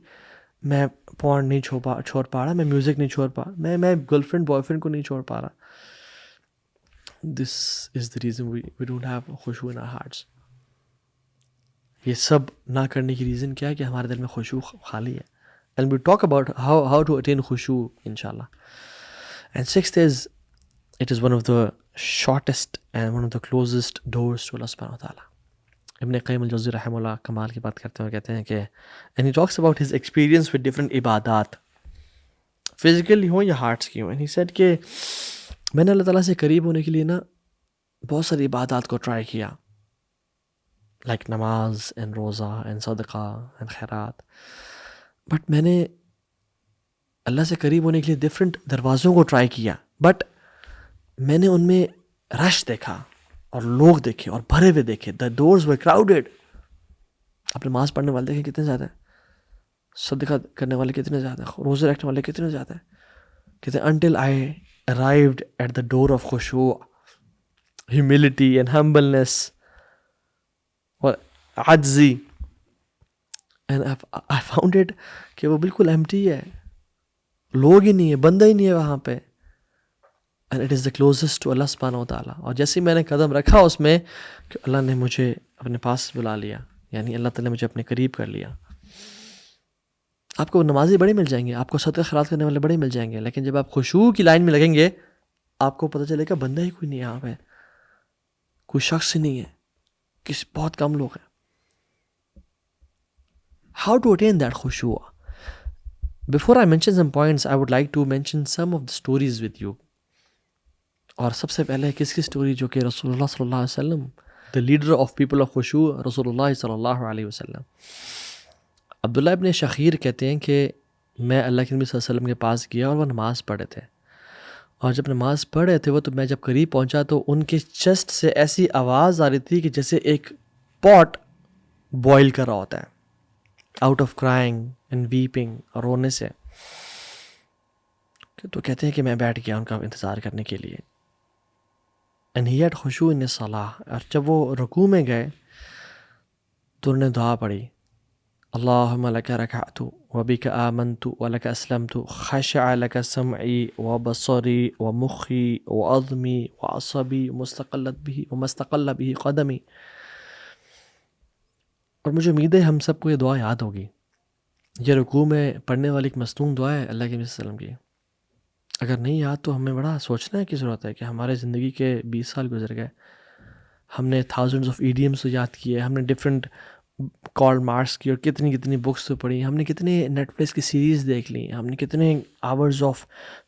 میں پورن نہیں چھوڑ پا رہا, میں میوزک نہیں چھوڑ پا, میں گرل فرینڈ بوائے فرینڈ کو نہیں چھوڑ پا رہا. This is the reason we don't have خشوع in our hearts. یہ سب نہ کرنے کی ریزن کیا ہے؟ کہ ہمارے دل میں خشوع خالی ہے. And we talk about how to attain خشوع inshallah. And 6th is, it is one of the shortest and one of the closest doors to Allah subhanahu wa ta'ala. ابن قیم الجوزی رحمہ اللہ کمال کی بات کرتے ہیں, کہتے ہیں کہ and he talks about his experience with different عبادات, فزیکلی ہوں یا ہارٹس کی ہوں. And he said کہ میں نے اللہ تعالیٰ سے قریب ہونے کے لیے نا بہت ساری عبادات کو ٹرائی کیا, لائک نماز اینڈ روزہ اینڈ صدقہ اینڈ خیرات, بٹ میں نے اللہ سے قریب ہونے کے لیے ڈفرینٹ دروازوں کو ٹرائی کیا, بٹ میں نے ان میں رش دیکھا اور لوگ دیکھے اور بھرے ہوئے دیکھے. دا ڈورز ور کراؤڈیڈ. آپ نماز پڑھنے والے دیکھیں کتنے زیادہ ہیں, صدقہ کرنے والے کتنے زیادہ ہیں, روزے رکھنے والے کتنے زیادہ ہیں. کہتے ہیں until I arrived at the door of khushu, humility and humbleness اور عجزی, and I found it کہ وہ بالکل empty ہے, لوگ ہی نہیں ہے, بندہ ہی نہیں ہے وہاں پہ. And it is the closest to Allah subhanahu wa ta'ala. اور جیسے میں نے قدم رکھا اس میں کہ اللہ نے مجھے اپنے پاس بلا لیا, یعنی اللہ تعالیٰ نے مجھے اپنے قریب کر لیا. آپ کو نمازی بڑے مل جائیں گے, آپ کو صدقہ خیرات کرنے والے بڑے مل جائیں گے, لیکن جب آپ خشوع کی لائن میں لگیں گے آپ کو پتہ چلے گا بندہ ہی کوئی نہیں یہاں پہ, کوئی شخص ہی نہیں ہے, بہت کم لوگ ہیں. How to attain that khushu'? Before I mention some points, I would like to mention some of the stories with you. اور سب سے پہلے کس کی سٹوری؟ جو کہ رسول اللہ صلی اللہ علیہ وسلم, the leader of people of khushu', رسول اللہ صلی اللہ علیہ وسلم. عبداللہ ابن شخیر کہتے ہیں کہ میں اللہ کے نبی صلی اللہ علیہ وسلم کے پاس گیا اور وہ نماز پڑھے تھے, اور جب نماز پڑھ رہے تھے وہ, تو میں جب قریب پہنچا تو ان کے چیسٹ سے ایسی آواز آ رہی تھی کہ جیسے ایک پاٹ بوائل کر رہا ہوتا ہے, out of crying and vaping, اور رونے سے. تو کہتے ہیں کہ میں بیٹھ گیا ان کا انتظار کرنے کے لیے. اینڈ ہی ہیڈ خشوع ان الصلاۃ. اور جب وہ رکوع میں گئے تو انہوں نے دعا پڑھی, اللہم لک رکعت وبک آمنت ولک اسلمت خشع لک سمعی وبصری ومخی وعظمی وعصبی ومستقل به قدمی. اور مجھے امید ہے ہم سب کو یہ دعا یاد ہوگی. یہ رکوع میں پڑھنے والی ایک مصنون دعا ہے اللہ کے نبی صلی اللہ علیہ وسلم کی. اگر نہیں یاد تو ہمیں بڑا سوچنا کی ضرورت ہے کہ ہمارے زندگی کے 20 سال گزر گئے, ہم نے تھاؤزنڈز آف ایڈیمس یاد کیے, ہم نے ڈفرینٹ کارل مارکس کی اور کتنی بکس تو پڑھی, ہم نے کتنے نیٹ فلکس کی سیریز دیکھ لی, ہم نے کتنے آورز آف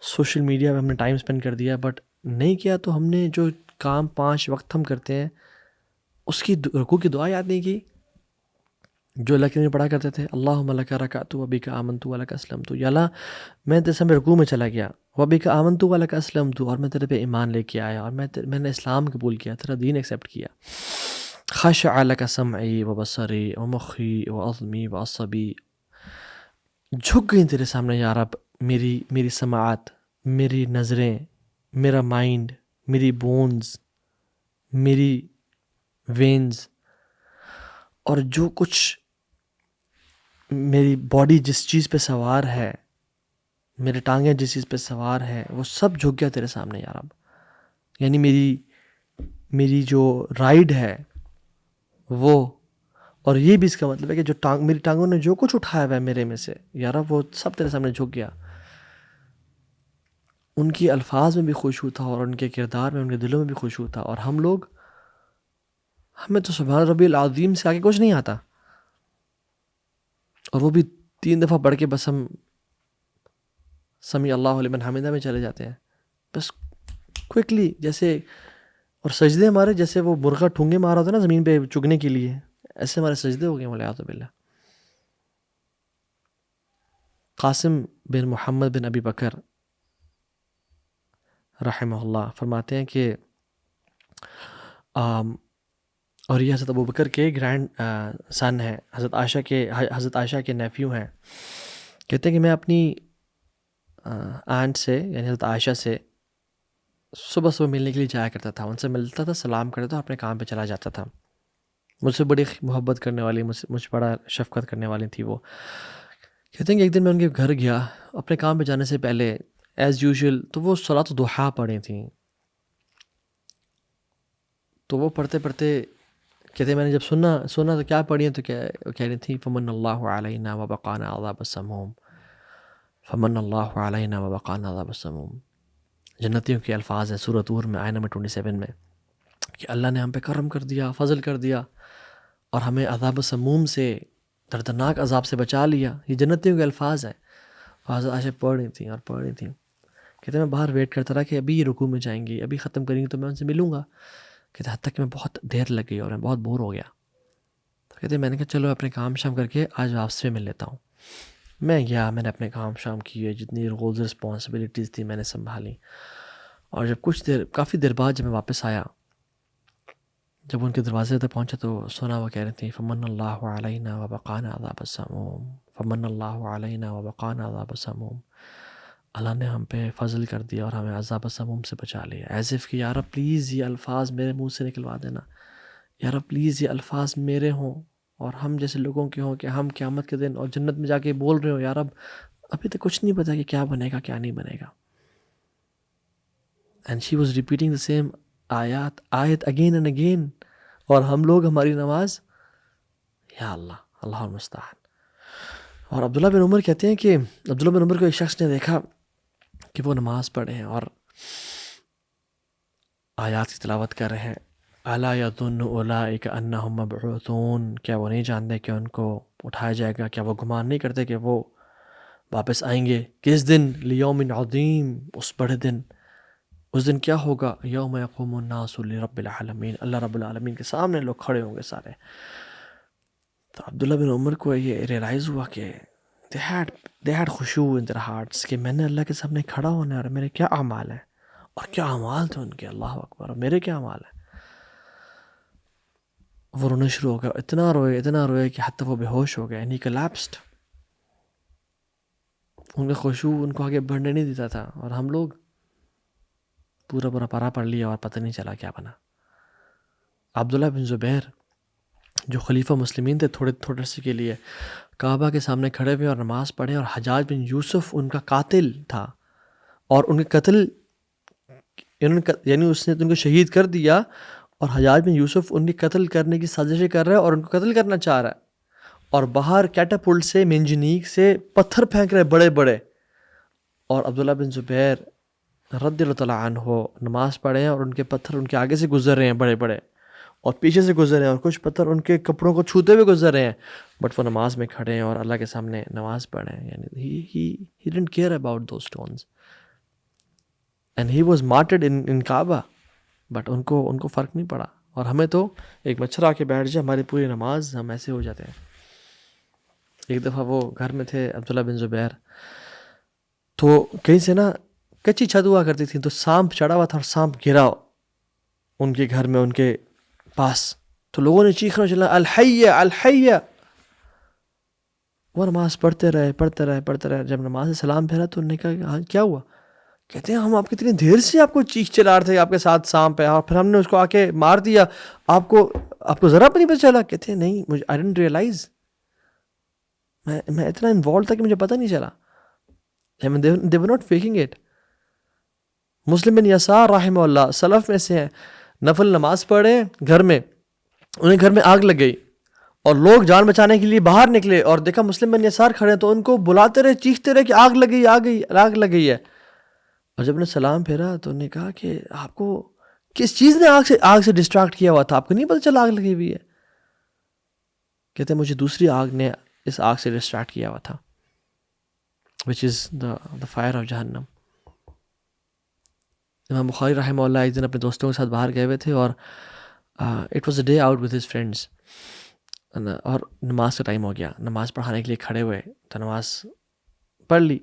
سوشل میڈیا پہ ہم نے ٹائم اسپینڈ کر دیا, بٹ نہیں کیا تو ہم نے جو کام 5 وقت ہم کرتے ہیں اس کی رکوع کی دعا یاد نہیں کی جو اللہ کے نبی پڑھا کرتے تھے. اللہم لک رکعت وبک آمنت ولک اسلمت. یا اللہ میں تیرے سامنے رکوع میں چلا گیا, وبک آمنت ولک اسلمت, اور میں تیرے پہ ایمان لے کے آیا اور میں نے اسلام قبول کیا, تیرا دین ایکسیپٹ کیا. خشع لک سمعی وبصری ومخی وعظمی وعصبی. جھک گئی تیرے سامنے یا رب میری سماعت, میری نظریں, میرا مائنڈ, میری بونز, میری وینز, اور جو کچھ میری باڈی جس چیز پہ سوار ہے، میرے ٹانگیں جس چیز پہ سوار ہیں، وہ سب جھک گیا تیرے سامنے یا رب. یعنی میری جو رائڈ ہے وہ، اور یہ بھی اس کا مطلب ہے کہ جو میری ٹانگوں نے جو کچھ اٹھایا ہوا ہے میرے میں سے یا رب، وہ سب تیرے سامنے جھک گیا. ان کی الفاظ میں بھی خوشبو تھا اور ان کے کردار میں، ان کے دلوں میں بھی خوشبو تھا. اور ہمیں تو سبحان ربی العظیم سے آگے کچھ نہیں آتا، اور وہ بھی 3 دفعہ پڑھ کے بس ہم سمیع اللہ لمن حمدہ میں چلے جاتے ہیں بس کوئکلی. جیسے اور سجدے ہمارے جیسے وہ مرغا ٹھونگے مارا ہوتا ہے نا زمین پہ چگنے کے لیے، ایسے ہمارے سجدے ہو گئے والعیاذ باللہ. قاسم بن محمد بن ابی بکر رحمہ اللہ فرماتے ہیں کہ اور یہ حضرت ابو بکر کے گرینڈ سن ہیں، حضرت عائشہ کے نیفیو ہیں. کہتے ہیں کہ میں اپنی آنٹ سے یعنی حضرت عائشہ سے صبح ملنے کے لیے جایا کرتا تھا، ان سے ملتا تھا، سلام کرتا تھا، اپنے کام پہ چلا جاتا تھا. مجھ سے بڑی محبت کرنے والی، مجھ بڑا شفقت کرنے والی تھی وہ. کہتے ہیں کہ ایک دن میں ان کے گھر گیا اپنے کام پہ جانے سے پہلے ایز یوزول، تو وہ صلاۃ الضحیٰ پڑھی تھیں. تو وہ پڑھتے کہتے ہیں میں نے جب سنا تو کیا پڑھی ہیں، تو کہہ رہی تھیں فمن اللہ علینا وبقانا عذاب السموم، فمن اللہ علینا وبقانا عذاب السموم. جنتیوں کے الفاظ ہیں سورۃ طور میں آیہ نمبر 27 میں، کہ اللہ نے ہم پہ کرم کر دیا، فضل کر دیا، اور ہمیں عذاب السموم سے، دردناک عذاب سے بچا لیا. یہ جنتیوں کے الفاظ ہیں. حضرت عائشہ پڑھ رہی تھیں. کہتے ہیں میں باہر ویٹ کرتا رہا کہ ابھی یہ رکوع میں جائیں گی، ابھی ختم کریں گی تو میں ان سے ملوں گا. کہتے ہیں حتیٰ کہ میں بہت دیر لگ گئی اور میں بہت بور ہو گیا. تو کہتے ہیں میں نے کہا چلو اپنے کام شام کر کے آج واپس میں مل لیتا ہوں. میں گیا، میں نے اپنے کام شام کیے، جتنی رولز رسپانسبلٹیز تھی میں نے سنبھالی. اور جب کافی دیر بعد جب میں واپس آیا، جب ان کے دروازے تک پہنچا تو سنا وہ کہہ رہی تھیں فمن اللہ علینا وبقانا عذاب السموم، فمن اللہ علینا وبقانا عذاب السموم. اللہ نے ہم پہ فضل کر دیا اور ہمیں عذاب السموم سے بچا لیا. ایز اف کہ یا رب پلیز یہ الفاظ میرے منہ سے نکلوا دینا، یا رب پلیز یہ الفاظ میرے ہوں اور ہم جیسے لوگوں کے ہوں، کہ ہم قیامت کے دن اور جنت میں جا کے بول رہے ہو یا رب ابھی تک کچھ نہیں پتا کہ کیا بنے گا کیا نہیں بنے گا. And she was repeating the same آیت اگین اینڈ اگین. اور ہم لوگ ہماری نماز، یا اللہ المستعان. اور عبداللہ بن عمر کہتے ہیں کہ عبداللہ بن عمر کو ایک شخص نے دیکھا کہ وہ نماز پڑھے ہیں اور آیات کی تلاوت کر رہے ہیں. الا یظن اولئک انہم مبعوثون، کیا وہ نہیں جانتے کہ ان کو اٹھایا جائے گا؟ کیا وہ گمان نہیں کرتے کہ وہ واپس آئیں گے؟ کس دن؟ لیوم عظیم، اس بڑے دن. اس دن کیا ہوگا؟ یوم یقوم الناس لرب العالمین، اللہ رب العالمین کے سامنے لوگ کھڑے ہوں گے سارے. تو عبداللہ بن عمر کو یہ ریئلائز ہوا کہ they had خشوع in their hearts، کہ میں نے اللہ کے سامنے کھڑا ہونا ہے اور میرے کیا اعمال ہیں، اور کیا اعمال تھے ان کے، اللہ اکبر، اور میرے کیا اعمال ہیں. وہ رونا شروع ہو گیا، اتنا روئے کہ حتیٰ وہ بے ہوش ہو گئے. and he collapsed. ان کا خشوع ان کو آگے بڑھنے نہیں دیتا تھا، اور ہم لوگ پورا پارا پڑھ لیا اور پتہ نہیں چلا کیا بنا. عبداللہ بن زبیر جو خلیفہ مسلمین تھے تھوڑے عرصے کے لیے، کعبہ کے سامنے کھڑے ہوئے اور نماز پڑھیں، اور حجاج بن یوسف ان کا قاتل تھا، اور ان کے قتل یعنی اس نے ان کو شہید کر دیا، اور حجاج بن یوسف ان کی قتل کرنے کی سازشیں کر رہا ہے اور ان کو قتل کرنا چاہ رہا ہے، اور باہر کیٹاپلٹ سے منجنیق سے پتھر پھینک رہے بڑے بڑے. اور عبداللہ بن زبیر رضی اللہ تعالیٰ عنہ نماز پڑھے ہیں، اور ان کے پتھر ان کے آگے سے گزر رہے ہیں بڑے بڑے، اور پیچھے سے گزر رہے ہیں، اور کچھ پتھر ان کے کپڑوں کو چھوتے ہوئے گزر رہے ہیں، بٹ وہ نماز میں کھڑے ہیں اور اللہ کے سامنے نماز پڑھ رہے ہیں. یعنی he didn't care about those stones and he was martyred in Kaaba، but in کو فرق نہیں پڑا. اور ہمیں تو ایک مچھر آ کے بیٹھ جائے ہماری پوری نماز ہم ایسے ہو جاتے ہیں. ایک دفعہ وہ گھر میں تھے عبداللہ بن زبیر، تو کہیں سے نا کچی چھت ہوا کرتی تھی، تو سانپ چڑھا ہوا تھا اور سانپ گرا ان کے گھر میں ان کے پاس. تو لوگوں نے چیخنا چلا الحیہ الحیہ. وہ نماز پڑھتے رہے. جب نماز سے سلام پھیرا تو انہوں نے کہا ہاں کیا ہوا؟ کہتے ہیں ہم آپ کتنی دیر سے آپ کو چیخ چلا رہے تھے آپ کے ساتھ سانپ ہے، اور پھر ہم نے اس کو آ کے مار دیا، آپ کو ذرا بھی نہیں پتہ چلا؟ کہتے ہیں نہیں، مجھے I didn't realize. میں اتنا انوالو تھا کہ مجھے پتہ نہیں چلا. they were not faking it. مسلم بن یسار رحمہ اللہ سلف میں سے ہیں, نفل نماز پڑھے گھر میں, انہیں گھر میں آگ لگ گئی اور لوگ جان بچانے کے لیے باہر نکلے اور دیکھا مسلم بن یسار کھڑے ہیں, تو ان کو بلاتے رہے, چیختے رہے کہ آگ لگ گئی, آگ لگ گئی ہے. اور جب انہیں سلام پھیرا تو انہوں نے کہا کہ آپ کو کس چیز نے آگ سے ڈسٹریکٹ کیا ہوا تھا, آپ کو نہیں پتہ چلا آگ لگی ہوئی ہے؟ کہتے ہیں مجھے دوسری آگ نے اس آگ سے ڈسٹریکٹ کیا ہوا تھا, which is the fire of جہنم. امام بخاری رحمہ اللہ ایک دن اپنے دوستوں کے ساتھ باہر گئے ہوئے تھے اور it was a day out with his friends, اور نماز کا ٹائم ہو گیا, نماز پڑھانے کے لیے کھڑے ہوئے تو نماز پڑھ لی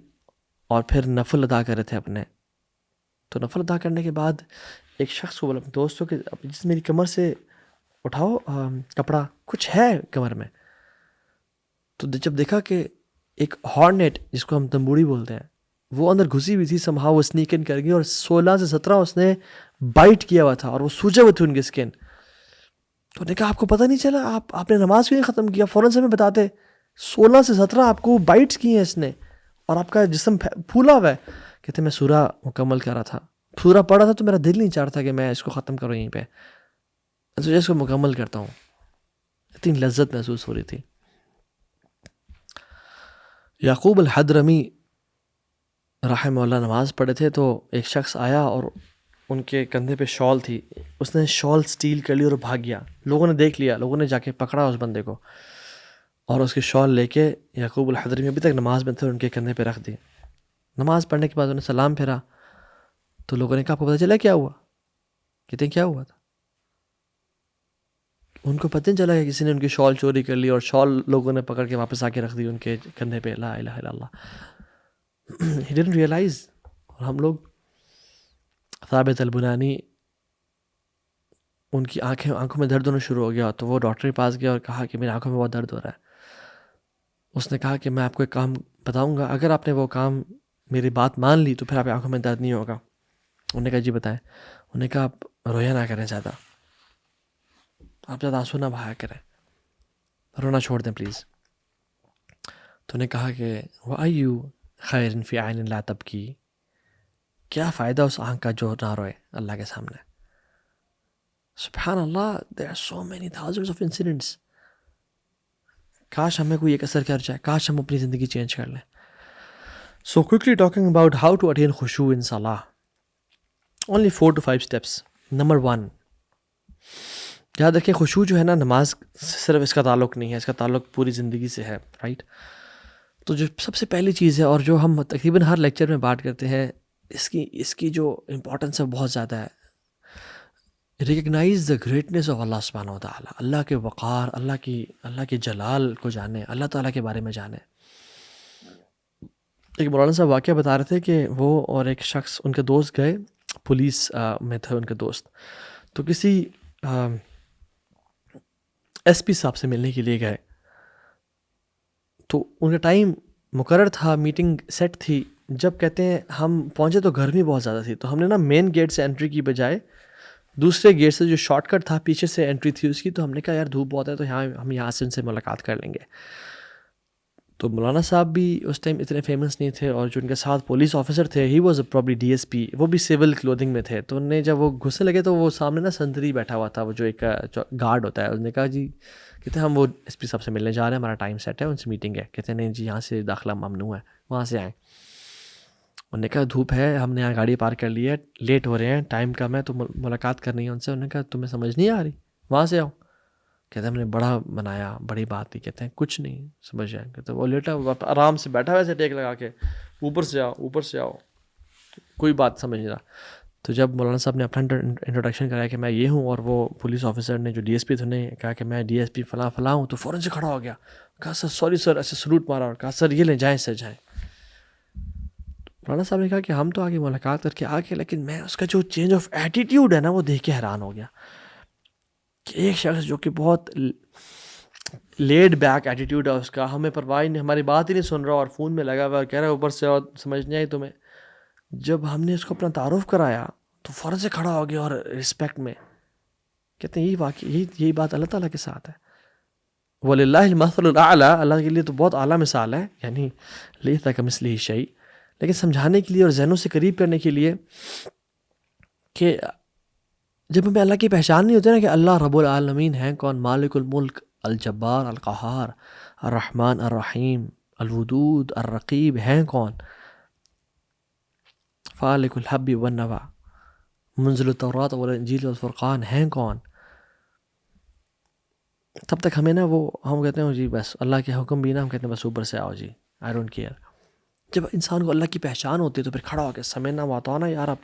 اور پھر نفل ادا کر رہے تھے اپنے. تو نفل ادا کرنے کے بعد ایک شخص کو بولا اپنے دوستوں کہ جس میری کمر سے اٹھاؤ کپڑا, کچھ ہے کمر میں. تو جب دیکھا کہ ایک ہارنیٹ جس کو ہم تمبوڑی بولتے ہیں وہ اندر گھسی ہوئی تھی, سمہاؤ وہ سنیک ان کر گئی اور 16 سے 17 اس نے بائٹ کیا ہوا تھا اور وہ سوجے ہوئے تھے ان کی اسکن. تو نے کہا آپ کو پتہ نہیں چلا, آپ نے نماز کیوں نہیں ختم کیا, فوراً سے ہمیں بتاتے. 16 سے 17 آپ کو بائٹس کی ہیں اس نے اور آپ کا جسم پھولا ہوا ہے. کہتے میں سورہ مکمل کر رہا تھا, سورہ پڑھ رہا تھا, تو میرا دل نہیں چاہتا کہ میں اس کو ختم کروں یہیں پہ, تو اس کو مکمل کرتا ہوں. اتنی لذت محسوس ہو رہی تھی. یعقوب الحضرمی رحمہ اللہ نماز پڑھے تھے تو ایک شخص آیا اور ان کے کندھے پہ شال تھی, اس نے شال سٹیل کر لی اور بھاگ گیا. لوگوں نے دیکھ لیا, لوگوں نے جا کے پکڑا اس بندے کو اور اس کی شال لے کے یعقوب الحضرمی ابھی تک نماز میں تھے ان کے کندھے پہ رکھ دی. نماز پڑھنے کے بعد انہیں سلام پھیرا تو لوگوں نے کہا آپ کو پتہ چلا کیا ہوا؟ کہتے ہیں کیا ہوا تھا؟ ان کو پتہ نہیں چلا کہ کسی نے ان کی شال چوری کر لی اور شال لوگوں نے پکڑ کے واپس آ کے رکھ دی ان کے کندھے پہ. لا الہ الا اللہ. He didn't realize. اور ہم لوگ ثابت البنانی ان کی آنکھوں میں درد ہونا شروع ہو گیا تو وہ ڈاکٹر کے پاس گیا اور کہا کہ میری آنکھوں میں بہت درد ہو رہا ہے. اس نے کہا کہ میں آپ کو ایک کام بتاؤں گا, اگر آپ نے وہ کام میری بات مان لی تو پھر آپ کی آنکھوں میں درد نہیں ہوگا. انہوں نے کہا جی بتائیں. انہوں نے کہا آپ رویا نہ کریں زیادہ, آپ زیادہ آنسو نہ بہایا کریں, رونا چھوڑ دیں پلیز. تو انہوں نے کہا کہ وَأَيُّ خَيْرٍ فِي عَيْنٍ لَا تَبْكِي, کیا فائدہ اس آنکھ کا جو نہ روئے اللہ کے سامنے. سبحان اللہ, there are so many thousands of incidents. کاش ہمیں کوئی ایک اثر کر جائے, کاش ہم اپنی زندگی چینج کر لیں. So quickly talking about how to attain khushu in salah. Only 4 to 5 steps. Number 1, یاد رکھیں خشوع جو ہے نا نماز صرف اس کا تعلق نہیں ہے, اس کا تعلق پوری زندگی سے ہے, رائٹ. تو جو سب سے پہلی چیز ہے اور جو ہم تقریباً ہر لیکچر میں بات کرتے ہیں, اس کی جو امپورٹنس ہے بہت زیادہ ہے. ریکگنائز دا گریٹنس آف اللہ سبحانہ و تعالیٰ, اللہ کے وقار, اللہ کے جلال کو جانیں, اللہ تعالیٰ کے بارے میں جانیں. ایک مولانا صاحب واقعہ بتا رہے تھے کہ وہ اور ایک شخص ان کے دوست گئے, پولیس میں تھے ان کے دوست, تو کسی ایس پی صاحب سے ملنے کے لیے گئے. تو ان کا ٹائم مقرر تھا, میٹنگ سیٹ تھی. جب کہتے ہیں ہم پہنچے تو گرمی بہت زیادہ تھی, تو ہم نے نا مین گیٹ سے انٹری کی بجائے دوسرے گیٹ سے جو شارٹ کٹ تھا پیچھے سے انٹری تھی اس کی, تو ہم نے کہا یار دھوپ بہت ہے تو ہم یہاں سے ان سے ملاقات کر لیں گے. تو مولانا صاحب بھی اس ٹائم اتنے فیمس نہیں تھے, اور جو ان کے ساتھ پولیس آفیسر تھے he was probably D S P, وہ بھی سول کلودنگ میں تھے. تو انہوں نے جب وہ گھسنے لگے تو وہ سامنے نا سنتری بیٹھا ہوا تھا, وہ جو ایک گارڈ ہوتا ہے. انہوں نے کہا جی, کہتے ہیں ہم وہ ایس پی صاحب سے ملنے جا رہے ہیں, ہمارا ٹائم سیٹ ہے, ان سے میٹنگ ہے. کہتے ہیں نہیں جی یہاں سے داخلہ ممنوع ہے, وہاں سے آئیں. انہوں نے کہا دھوپ ہے, ہم نے یہاں گاڑی پارک کر لی ہے, لیٹ ہو رہے ہیں, ٹائم کم ہے, تو ملاقات کرنی ہے ان سے. انہوں نے کہا تمہیں سمجھ نہیں آ رہی, وہاں سے آؤ. کہتے ہیں ہم نے بڑا منایا, بڑی بات تھی. کہتے ہیں کچھ نہیں سمجھ جائیں. کہتے ہیں وہ لیٹا آرام سے بیٹھا ویسے ٹیک لگا کے, اوپر سے آؤ, کوئی بات سمجھ نہیں رہا. تو جب مولانا صاحب نے اپنا انٹروڈکشن کرایا کہ میں یہ ہوں, اور وہ پولیس آفیسر نے جو ڈی ایس پی تھے نے کہا کہ میں ڈی ایس پی فلاں ہوں, تو فوراً سے کھڑا ہو گیا, کہا سر سوری سر, ایسے سلوٹ مارا اور کہا سر یہ لیں جائیں سر جائیں. مولانا صاحب نے کہا کہ ہم تو آگے ملاقات کر کے آگے, لیکن میں اس کا جو چینج آف ایٹیٹیوڈ ہے نا وہ دیکھ کے حیران ہو گیا کہ ایک شخص جو کہ بہت لیڈ بیک ایٹیٹیوڈ ہے اس کا, ہمیں پرواہ نہیں, ہماری بات ہی نہیں سن رہا اور فون میں لگا ہوا اور کہہ رہا ہے اوپر سے اور سمجھ نہیں آئی تمہیں. جب ہم نے اس کو اپنا تعارف کرایا تو فوراً سے کھڑا ہو گیا اور رسپیکٹ میں. کہتے ہیں یہی بات اللہ تعالیٰ کے ساتھ ہے. وَلِلَّهِ الْمَثَلُ الْأَعْلَى، اللہ کے لیے تو بہت اعلیٰ مثال ہے، یعنی لَيْسَ كَمِثْلِهِ شَيْءٌ، لیکن سمجھانے کے لیے اور ذہنوں سے قریب کرنے کے لیے کہ جب ہمیں اللہ کی پہچان نہیں ہوتی نا کہ اللہ رب العالمین ہیں کون، مالک الملک، الجبار، القہار، الرحمن، الرحیم، الودود، الرقیب، ہیں کون، فالق الحب والنوى، منزل التوراۃ والانجیل والفرقان، ہیں کون، تب تک ہمیں نا وہ ہم کہتے ہیں جی بس اللہ کے حکم بھی نا ہم کہتے ہیں بس اوپر سے آؤ جی، آئی ڈونٹ کیئر۔ جب انسان کو اللہ کی پہچان ہوتی ہے تو پھر کھڑا ہو کے سمعنا وأطعنا، یار اب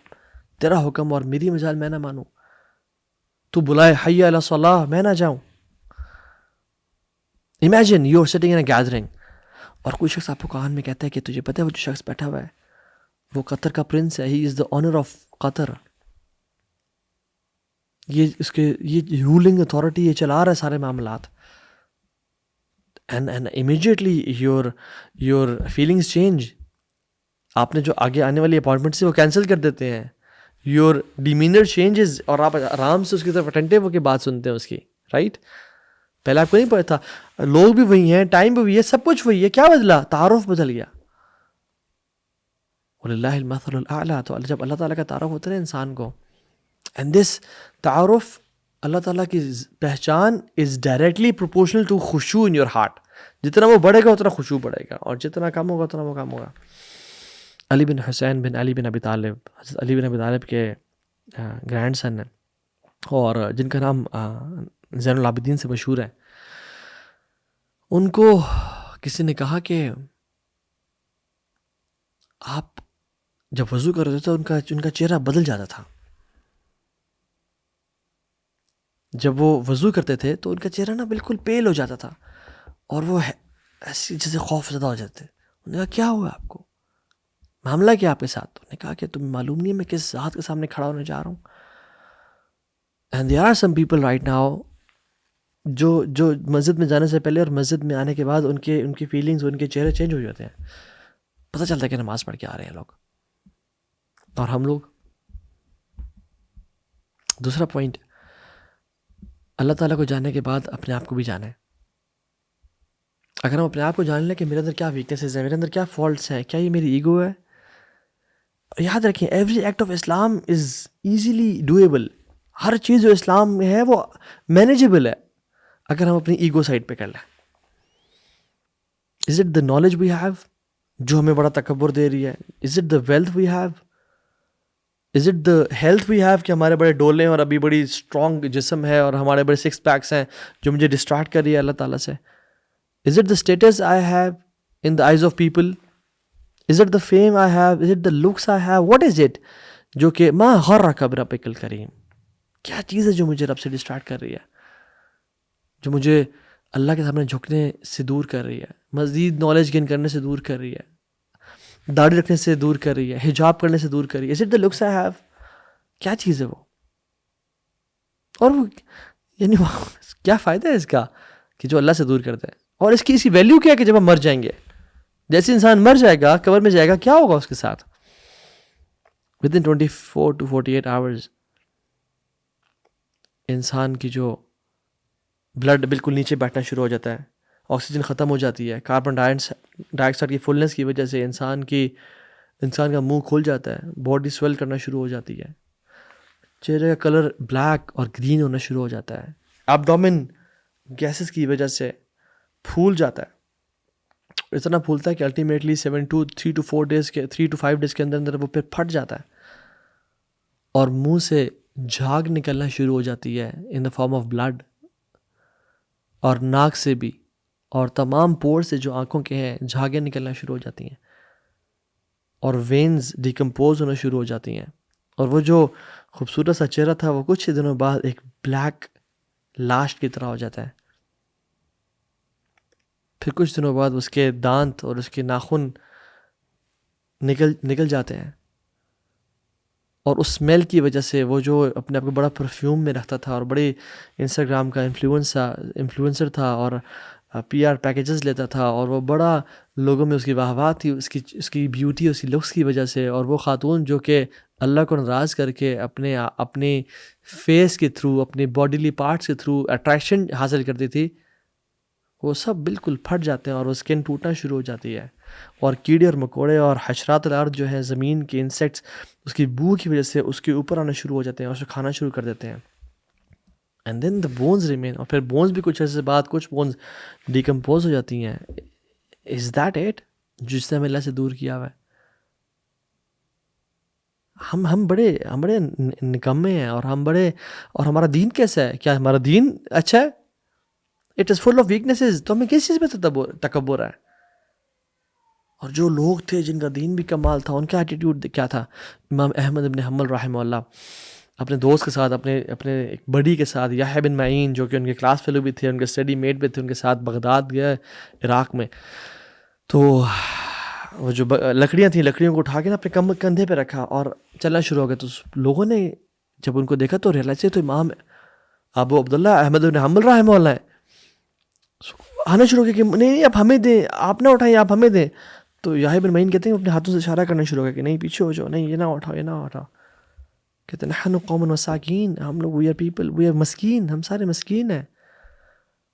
تیرا حکم اور میری مجال میں نہ مانوں، تو بلائے حی علی الصلاح میں نہ جاؤں۔ Imagine you are sitting in a gathering اور کوئی شخص آپ کو کان میں کہتا ہے کہ تجھے پتہ ہے وہ جو شخص بیٹھا ہوا ہے وہ قطر کا پرنس ہے، ہی از دا آنر آف قطر، یہ رولنگ اتھارٹی، یہ چلا رہا ہے سارے معاملات، and immediately your feelings change, آپ نے جو آگے آنے والی اپائنٹمنٹ سے وہ کینسل کر دیتے ہیں، یور ڈیمینر چینجز، اور آپ آرام سے اس کی طرف اٹینٹیو ہو کے بات سنتے ہیں اس کی، رائٹ؟ پہلے آپ کو نہیں پتا تھا، لوگ بھی وہی ہیں، ٹائم بھی وہی ہے، سب کچھ وہی ہے، کیا بدلا؟ تعارف بدل گیا۔ وَلِلَّهِ الْمَثَلُ الْأَعْلَى، تو جب اللہ تعالیٰ کا تعارف ہوتا ہے انسان کو، اینڈ دس تعارف، اللہ تعالیٰ کی پہچان از ڈائریکٹلی پروپورشنل ٹو خشوع ان یور ہارٹ، جتنا وہ بڑھے گا اتنا خشوع بڑھے گا، اور جتنا کم ہوگا اتنا وہ کم ہوگا۔ علی بن حسین بن علی بن ابی طالب، حضرت علی بن ابی طالب کے گرینڈ سن ہیں، اور جن کا نام زین العابدین سے مشہور ہے، ان کو کسی نے کہا کہ آپ جب وضو کر رہے تھے تو ان کا چہرہ بدل جاتا تھا، جب وہ وضو کرتے تھے تو ان کا چہرہ نا بالکل پیل ہو جاتا تھا، اور وہ ایسی جیسے خوف زدہ ہو جاتے۔ انہوں نے کہا کیا ہوا آپ کو، معاملہ کیا آپ کے ساتھ؟ انہوں نے کہا کہ تمہیں معلوم نہیں ہے میں کس ذات کے سامنے کھڑا ہونے جا رہا ہوں۔ And there are some people right now جو مسجد میں جانے سے پہلے اور مسجد میں آنے کے بعد ان کی فیلنگز، ان کے چہرے چینج ہو جاتے ہیں، پتہ چلتا ہے کہ نماز پڑھ کے آ رہے ہیں لوگ، اور ہم لوگ۔ دوسرا پوائنٹ، اللہ تعالیٰ کو جاننے کے بعد اپنے آپ کو بھی جانا ہے۔ اگر ہم اپنے آپ کو جان لیں کہ میرے اندر کیا ویکنیسز ہیں، میرے اندر کیا فالٹس ہیں، کیا یہ میری ایگو ہے، یاد رکھیں every act of Islam is easily doable, ہر چیز جو اسلام میں ہے وہ مینیجیبل ہے اگر ہم اپنی ایگو سائڈ پہ کر لیں۔ Is it the knowledge we have جو ہمیں بڑا تکبر دے رہی ہے؟ Is it the wealth we have? Is it the health we have کہ ہمارے بڑے ڈولے اور ابھی بڑی اسٹرانگ جسم ہے اور ہمارے بڑے سکس پیکس ہیں جو مجھے ڈسٹریکٹ کر رہی ہے اللہ تعالیٰ سے؟ Is it the status I have in the eyes of people? Is it the fame I have? Is it the looks I have? What is it جو کہ ما غرک بربک الکریم، کیا چیز ہے جو مجھے رب سے ڈسٹریکٹ کر رہی ہے، جو مجھے اللہ کے سامنے جھکنے سے دور کر رہی ہے، مزید نالج گین کرنے سے دور کر رہی ہے، داڑھی رکھنے سے دور کر رہی ہے، حجاب کرنے سے دور کر رہی ہے؟ Is it the looks I have? کیا چیز ہے وہ؟ اور وہ یعنی کیا فائدہ ہے اس کا کہ جو اللہ سے دور کرتا ہے؟ اور اس کی ویلیو کیا ہے کہ جب ہم مر جائیں گے، جیسے انسان مر جائے گا قبر میں جائے گا، کیا ہوگا اس کے ساتھ؟ ود ان 24 to 48 hours انسان کی جو بلڈ بالکل نیچے بیٹھنا شروع ہو جاتا ہے، آکسیجن ختم ہو جاتی ہے، کاربن ڈائی آکسائڈ کی فلنس کی وجہ سے انسان کا منہ کھل جاتا ہے، باڈی سویل کرنا شروع ہو جاتی ہے، چہرے کا کلر بلیک اور گرین ہونا شروع ہو جاتا ہے، ایبڈومن گیسز کی وجہ سے پھول جاتا ہے، اتنا پھولتا ہے کہ الٹیمیٹلی 3 to 5 days کے اندر وہ پھر پھٹ جاتا ہے، اور منہ سے جھاگ نکلنا شروع ہو جاتی ہے ان دا فارم آف بلڈ، اور ناک سے بھی، اور تمام پور سے جو آنکھوں کے ہیں جھاگیں نکلنا شروع ہو جاتی ہیں، اور وینز ڈیکمپوز ہونا شروع ہو جاتی ہیں، اور وہ جو خوبصورت سا چہرہ تھا وہ کچھ ہی دنوں بعد ایک بلیک لاش کی طرح ہو جاتا ہے، پھر کچھ دنوں بعد اس کے دانت اور اس کے ناخن نکل جاتے ہیں، اور اس اسمیل کی وجہ سے وہ جو اپنے آپ کو بڑا پرفیوم میں رکھتا تھا اور بڑے انسٹاگرام کا انفلوئنسر تھا اور PR پیکیجز لیتا تھا، اور وہ بڑا لوگوں میں اس کی واہ تھی اس کی بیوٹی، اس کی لکس کی وجہ سے، اور وہ خاتون جو کہ اللہ کو ناراض کر کے اپنے فیس کے تھرو، اپنے باڈیلی پارٹس کے تھرو اٹریکشن حاصل کرتی تھی، وہ سب بالکل پھٹ جاتے ہیں اور وہ سکن ٹوٹنا شروع ہو جاتی ہے، اور کیڑے اور مکوڑے اور حشرات الارض جو ہیں، زمین کے انسیکٹس، اس کی بو کی وجہ سے اس کے اوپر آنا شروع ہو جاتے ہیں اور اسے کھانا شروع کر دیتے ہیں. And then the bones remain, اور پھر بونز بھی کچھ عرصے بعد کچھ بونز ڈیکمپوز ہو جاتی ہیں. از دیٹ اٹ جس سے ہمیں اللہ سے دور کیا ہوا ہے؟ ہم بڑے نکمے ہیں، اور اور ہمارا دین کیسا ہے؟ کیا ہمارا دین اچھا ہے؟ It is full of weaknesses. تو ہمیں کس چیز پہ تکبر ہے؟ اور جو لوگ تھے جن کا دین بھی کمال تھا، ان کا ایٹیٹیوڈ کیا تھا؟ امام احمد بن حنبل رحمہ اللہ اپنے دوست کے ساتھ، اپنے ایک بڑی کے ساتھ، یحییٰ بن معین جو کہ ان کے کلاس فیلو بھی تھے، ان کے اسٹڈی میٹ بھی تھے، ان کے ساتھ بغداد گیا عراق میں. تو وہ جو لکڑیاں تھیں، لکڑیوں کو اٹھا کے نا اپنے کندھے پہ رکھا اور چلنا شروع ہو گیا. تو لوگوں نے جب ان کو دیکھا تو ریئلائز تو امام ابو عبداللہ احمد بن حنبل رحمہ اللہ آنا شروع ہو گیا کہ نہیں آپ ہمیں دیں، آپ نہ اٹھائیں، آپ ہمیں دیں. تو یحییٰ بن معین کہتے ہیں اپنے ہاتھوں سے اشارہ کرنا شروع ہو گیا کہ نہیں پیچھے ہو جاؤ، نہیں یہ نہ اٹھاؤ، یہ نہ اٹھاؤ. کہتے ہیں نحن قوم مساکین، ہم لوگ we are people, we are مسکین، ہم سارے مسکین ہیں.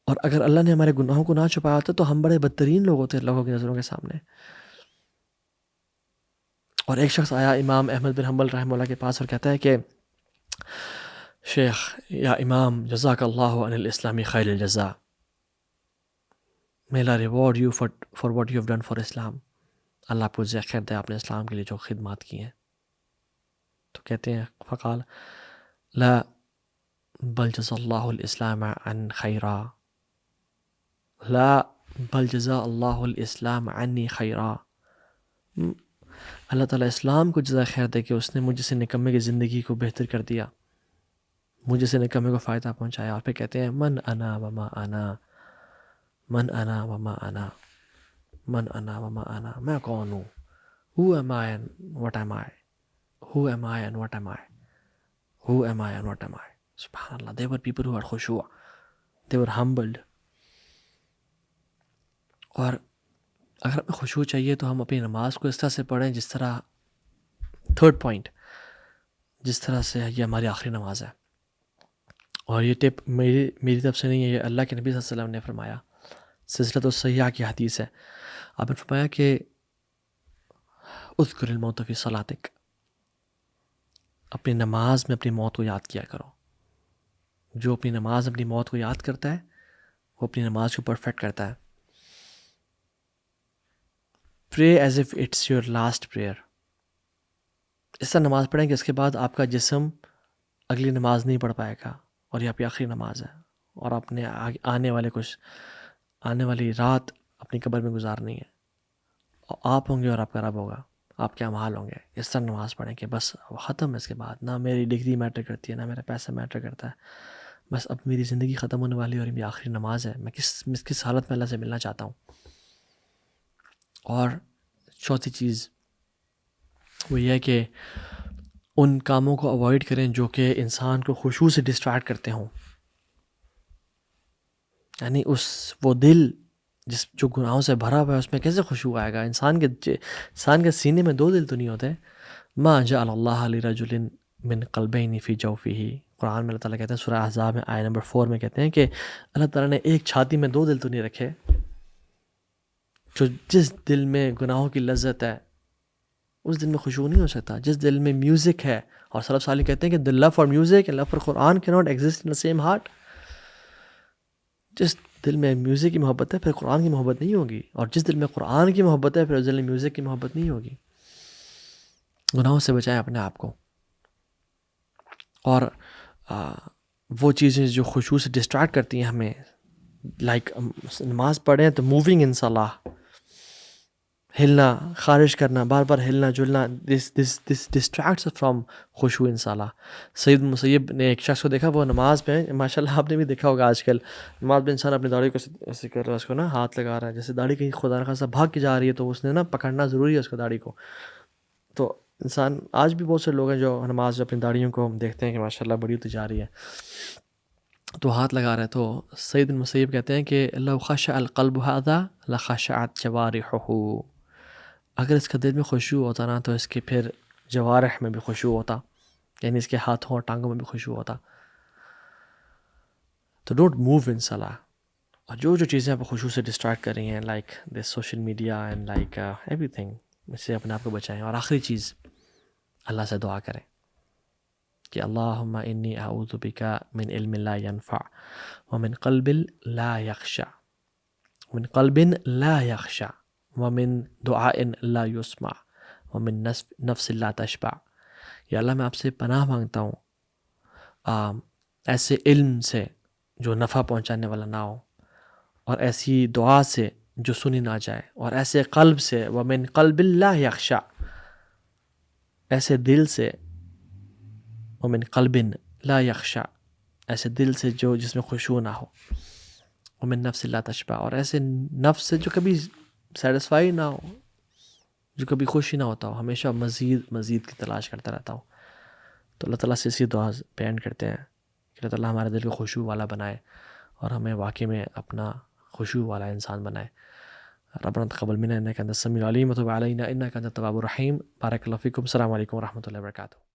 اور اگر اللہ نے ہمارے گناہوں کو نہ چھپایا ہوتا تو ہم بڑے بدترین لوگ ہوتے لوگوں کی نظروں کے سامنے. اور ایک شخص آیا امام احمد بن حنبل رحمہ اللہ کے پاس اور کہتا ہے کہ شیخ یا امام جزاک اللہ عن الاسلام خیر الجزا، may Allah reward you for what you have done for Islam. اللہ آپ کو خیر دے آپ نے اسلام کے لیے جو خدمات کی ہیں. تو کہتے ہیں فقال لا بل جزا اللہ الاسلام عن خیرا، لا بل جزا اللہ الاسلام عنی خیرا. اللہ تعالیٰ اسلام کو جزا خیر دے کہ اس نے مجھ سے نکمے کی زندگی کو بہتر کر دیا، مجھ سے نکمے کو فائدہ پہنچایا. اور پھر کہتے ہیں من انا وما انا، من انا وما انا، من انا وما انا، میں کون ہوں؟ who am I and what am I؟ who am I and what am I؟ who am I and what am I؟ سبحان اللہ. they were people who had خشوع، they were humbled. اور اگر ہمیں خشوع چاہیے تو ہم اپنی نماز کو اس طرح سے پڑھیں جس طرح، تھرڈ پوائنٹ، جس طرح سے یہ ہماری آخری نماز ہے. اور یہ ٹپ میری طرف سے نہیں ہے، یہ اللہ کے نبی صلی اللہ علیہ وسلم نے فرمایا، سلسلۃ الصحیحہ کی حدیث ہے. آپ نے فرمایا کہ اذکر الموت فی صلاتک، اپنی نماز میں اپنی موت کو یاد کیا کرو. جو اپنی نماز اپنی موت کو یاد کرتا ہے وہ اپنی نماز کو پرفیکٹ کرتا ہے. Pray as if it's your last prayer. اس طرح نماز پڑھیں کہ اس کے بعد آپ کا جسم اگلی نماز نہیں پڑھ پائے گا اور یہ آپ کی آخری نماز ہے، اور آپ نے آنے والی رات اپنی قبر میں گزارنی ہے. اور آپ ہوں گے اور آپ کا رب ہوگا، آپ کیا حال ہوں گے. اس طرح نماز پڑھیں کہ بس ختم ہے، اس کے بعد نہ میری ڈگری میٹر کرتی ہے، نہ میرا پیسہ میٹر کرتا ہے، بس اب میری زندگی ختم ہونے والی ہے اور یہ میری آخری نماز ہے. میں کس حالت میں اللہ سے ملنا چاہتا ہوں. اور چوتھی چیز وہ یہ ہے کہ ان کاموں کو اوائڈ کریں جو کہ انسان کو خشوع سے ڈسٹریکٹ کرتے ہوں. یعنی وہ دل جو گناہوں سے بھرا ہوا ہے اس میں کیسے خشوع آئے گا؟ انسان کے سینے میں دو دل تو نہیں ہوتے. ما جعل اللہ لرجل من قلبین فی جوفہ، قرآن میں اللہ تعالیٰ کہتے ہیں سورہ احزاب میں آیت نمبر 4 میں کہتے ہیں کہ اللہ تعالیٰ نے ایک چھاتی میں دو دل تو نہیں رکھے. جو جس دل میں گناہوں کی لذت ہے اس دل میں خشوع نہیں ہو سکتا. جس دل میں میوزک ہے، اور سلف صالح کہتے ہیں کہ the love for music and love for Quran cannot exist in the same heart. جس دل میں میوزک کی محبت ہے پھر قرآن کی محبت نہیں ہوگی، اور جس دل میں قرآن کی محبت ہے پھر اس دل میں میوزک کی محبت نہیں ہوگی. گناہوں سے بچائیں اپنے آپ کو. اور وہ چیزیں جو خشوع سے ڈسٹریکٹ کرتی ہیں ہمیں، لائک نماز پڑھیں تو موونگ ان صلاح، ہلنا، خارج کرنا، بار بار ہلنا جلنا، دس ڈسٹریکٹس فرام خشوع ان صلاح. سعید مسیب نے ایک شخص کو دیکھا، وہ نماز پہ، ماشاء اللہ آپ نے بھی دیکھا ہوگا آج کل نماز میں انسان اپنی داڑھی کو ایسے کر رہا ہے، اس کو نا ہاتھ لگا رہا ہے، جیسے داڑھی کہیں خدا نخواستہ بھاگ کے جا رہی ہے تو اس نے نا پکڑنا ضروری ہے اس کو داڑھی کو. تو انسان آج بھی بہت سے لوگ ہیں جو نماز اپنی داڑھیوں کو دیکھتے ہیں کہ ماشاء اللہ بڑی ہوتی جا رہی ہے تو ہاتھ لگا رہے. تو سعید مسیب کہتے ہیں کہ لو خشع القلب هذا لخشعت جوارحه، اگر اس کا دل میں خشوع ہوتا نا تو اس کے پھر جوارح میں بھی خشوع ہوتا، یعنی اس کے ہاتھوں اور ٹانگوں میں بھی خشوع ہوتا. تو ڈونٹ موو ان صلاح. اور جو چیزیں آپ کو خشوع سے ڈسٹریکٹ کر رہی ہیں like this social media and like everything, اس سے اپنے آپ کو بچائیں. اور آخری چیز، اللہ سے دعا کریں کہ اللہم انی اعوذ بک من علم لا ینفع ومن قلب لا یخشع ومن قلب لا یخشع ومن دعاء لا یسمع ومن نفس لا تشبع. یا اللہ میں آپ سے پناہ مانگتا ہوں ایسے علم سے جو نفع پہنچانے والا نہ ہو، اور ایسی دعا سے جو سنی نہ جائے، اور ایسے قلب سے ومن قلب لا یخشع، ایسے دل سے ومن قلب لا یخشع، ایسے دل سے جو جس میں خشوع نہ ہو، ومن نفس لا تشبع، اور ایسے نفس سے جو کبھی سیٹسفائی نہ ہو، جو کبھی خوشی نہ ہوتا ہو، ہمیشہ مزید کی تلاش کرتا رہتا ہو. تو اللہ تعالیٰ سے اسی دعا پہ اینڈ کرتے ہیں کہ اللہ تعالیٰ ہمارے دل کو خشوع والا بنائے اور ہمیں واقعی میں اپنا خشوع والا انسان بنائے. ربنا تقبل منا انك انت السميع العليم وتب علينا انك انت التواب الرحيم. بارك الله فيكم. السلام عليكم ورحمة الله وبركاته.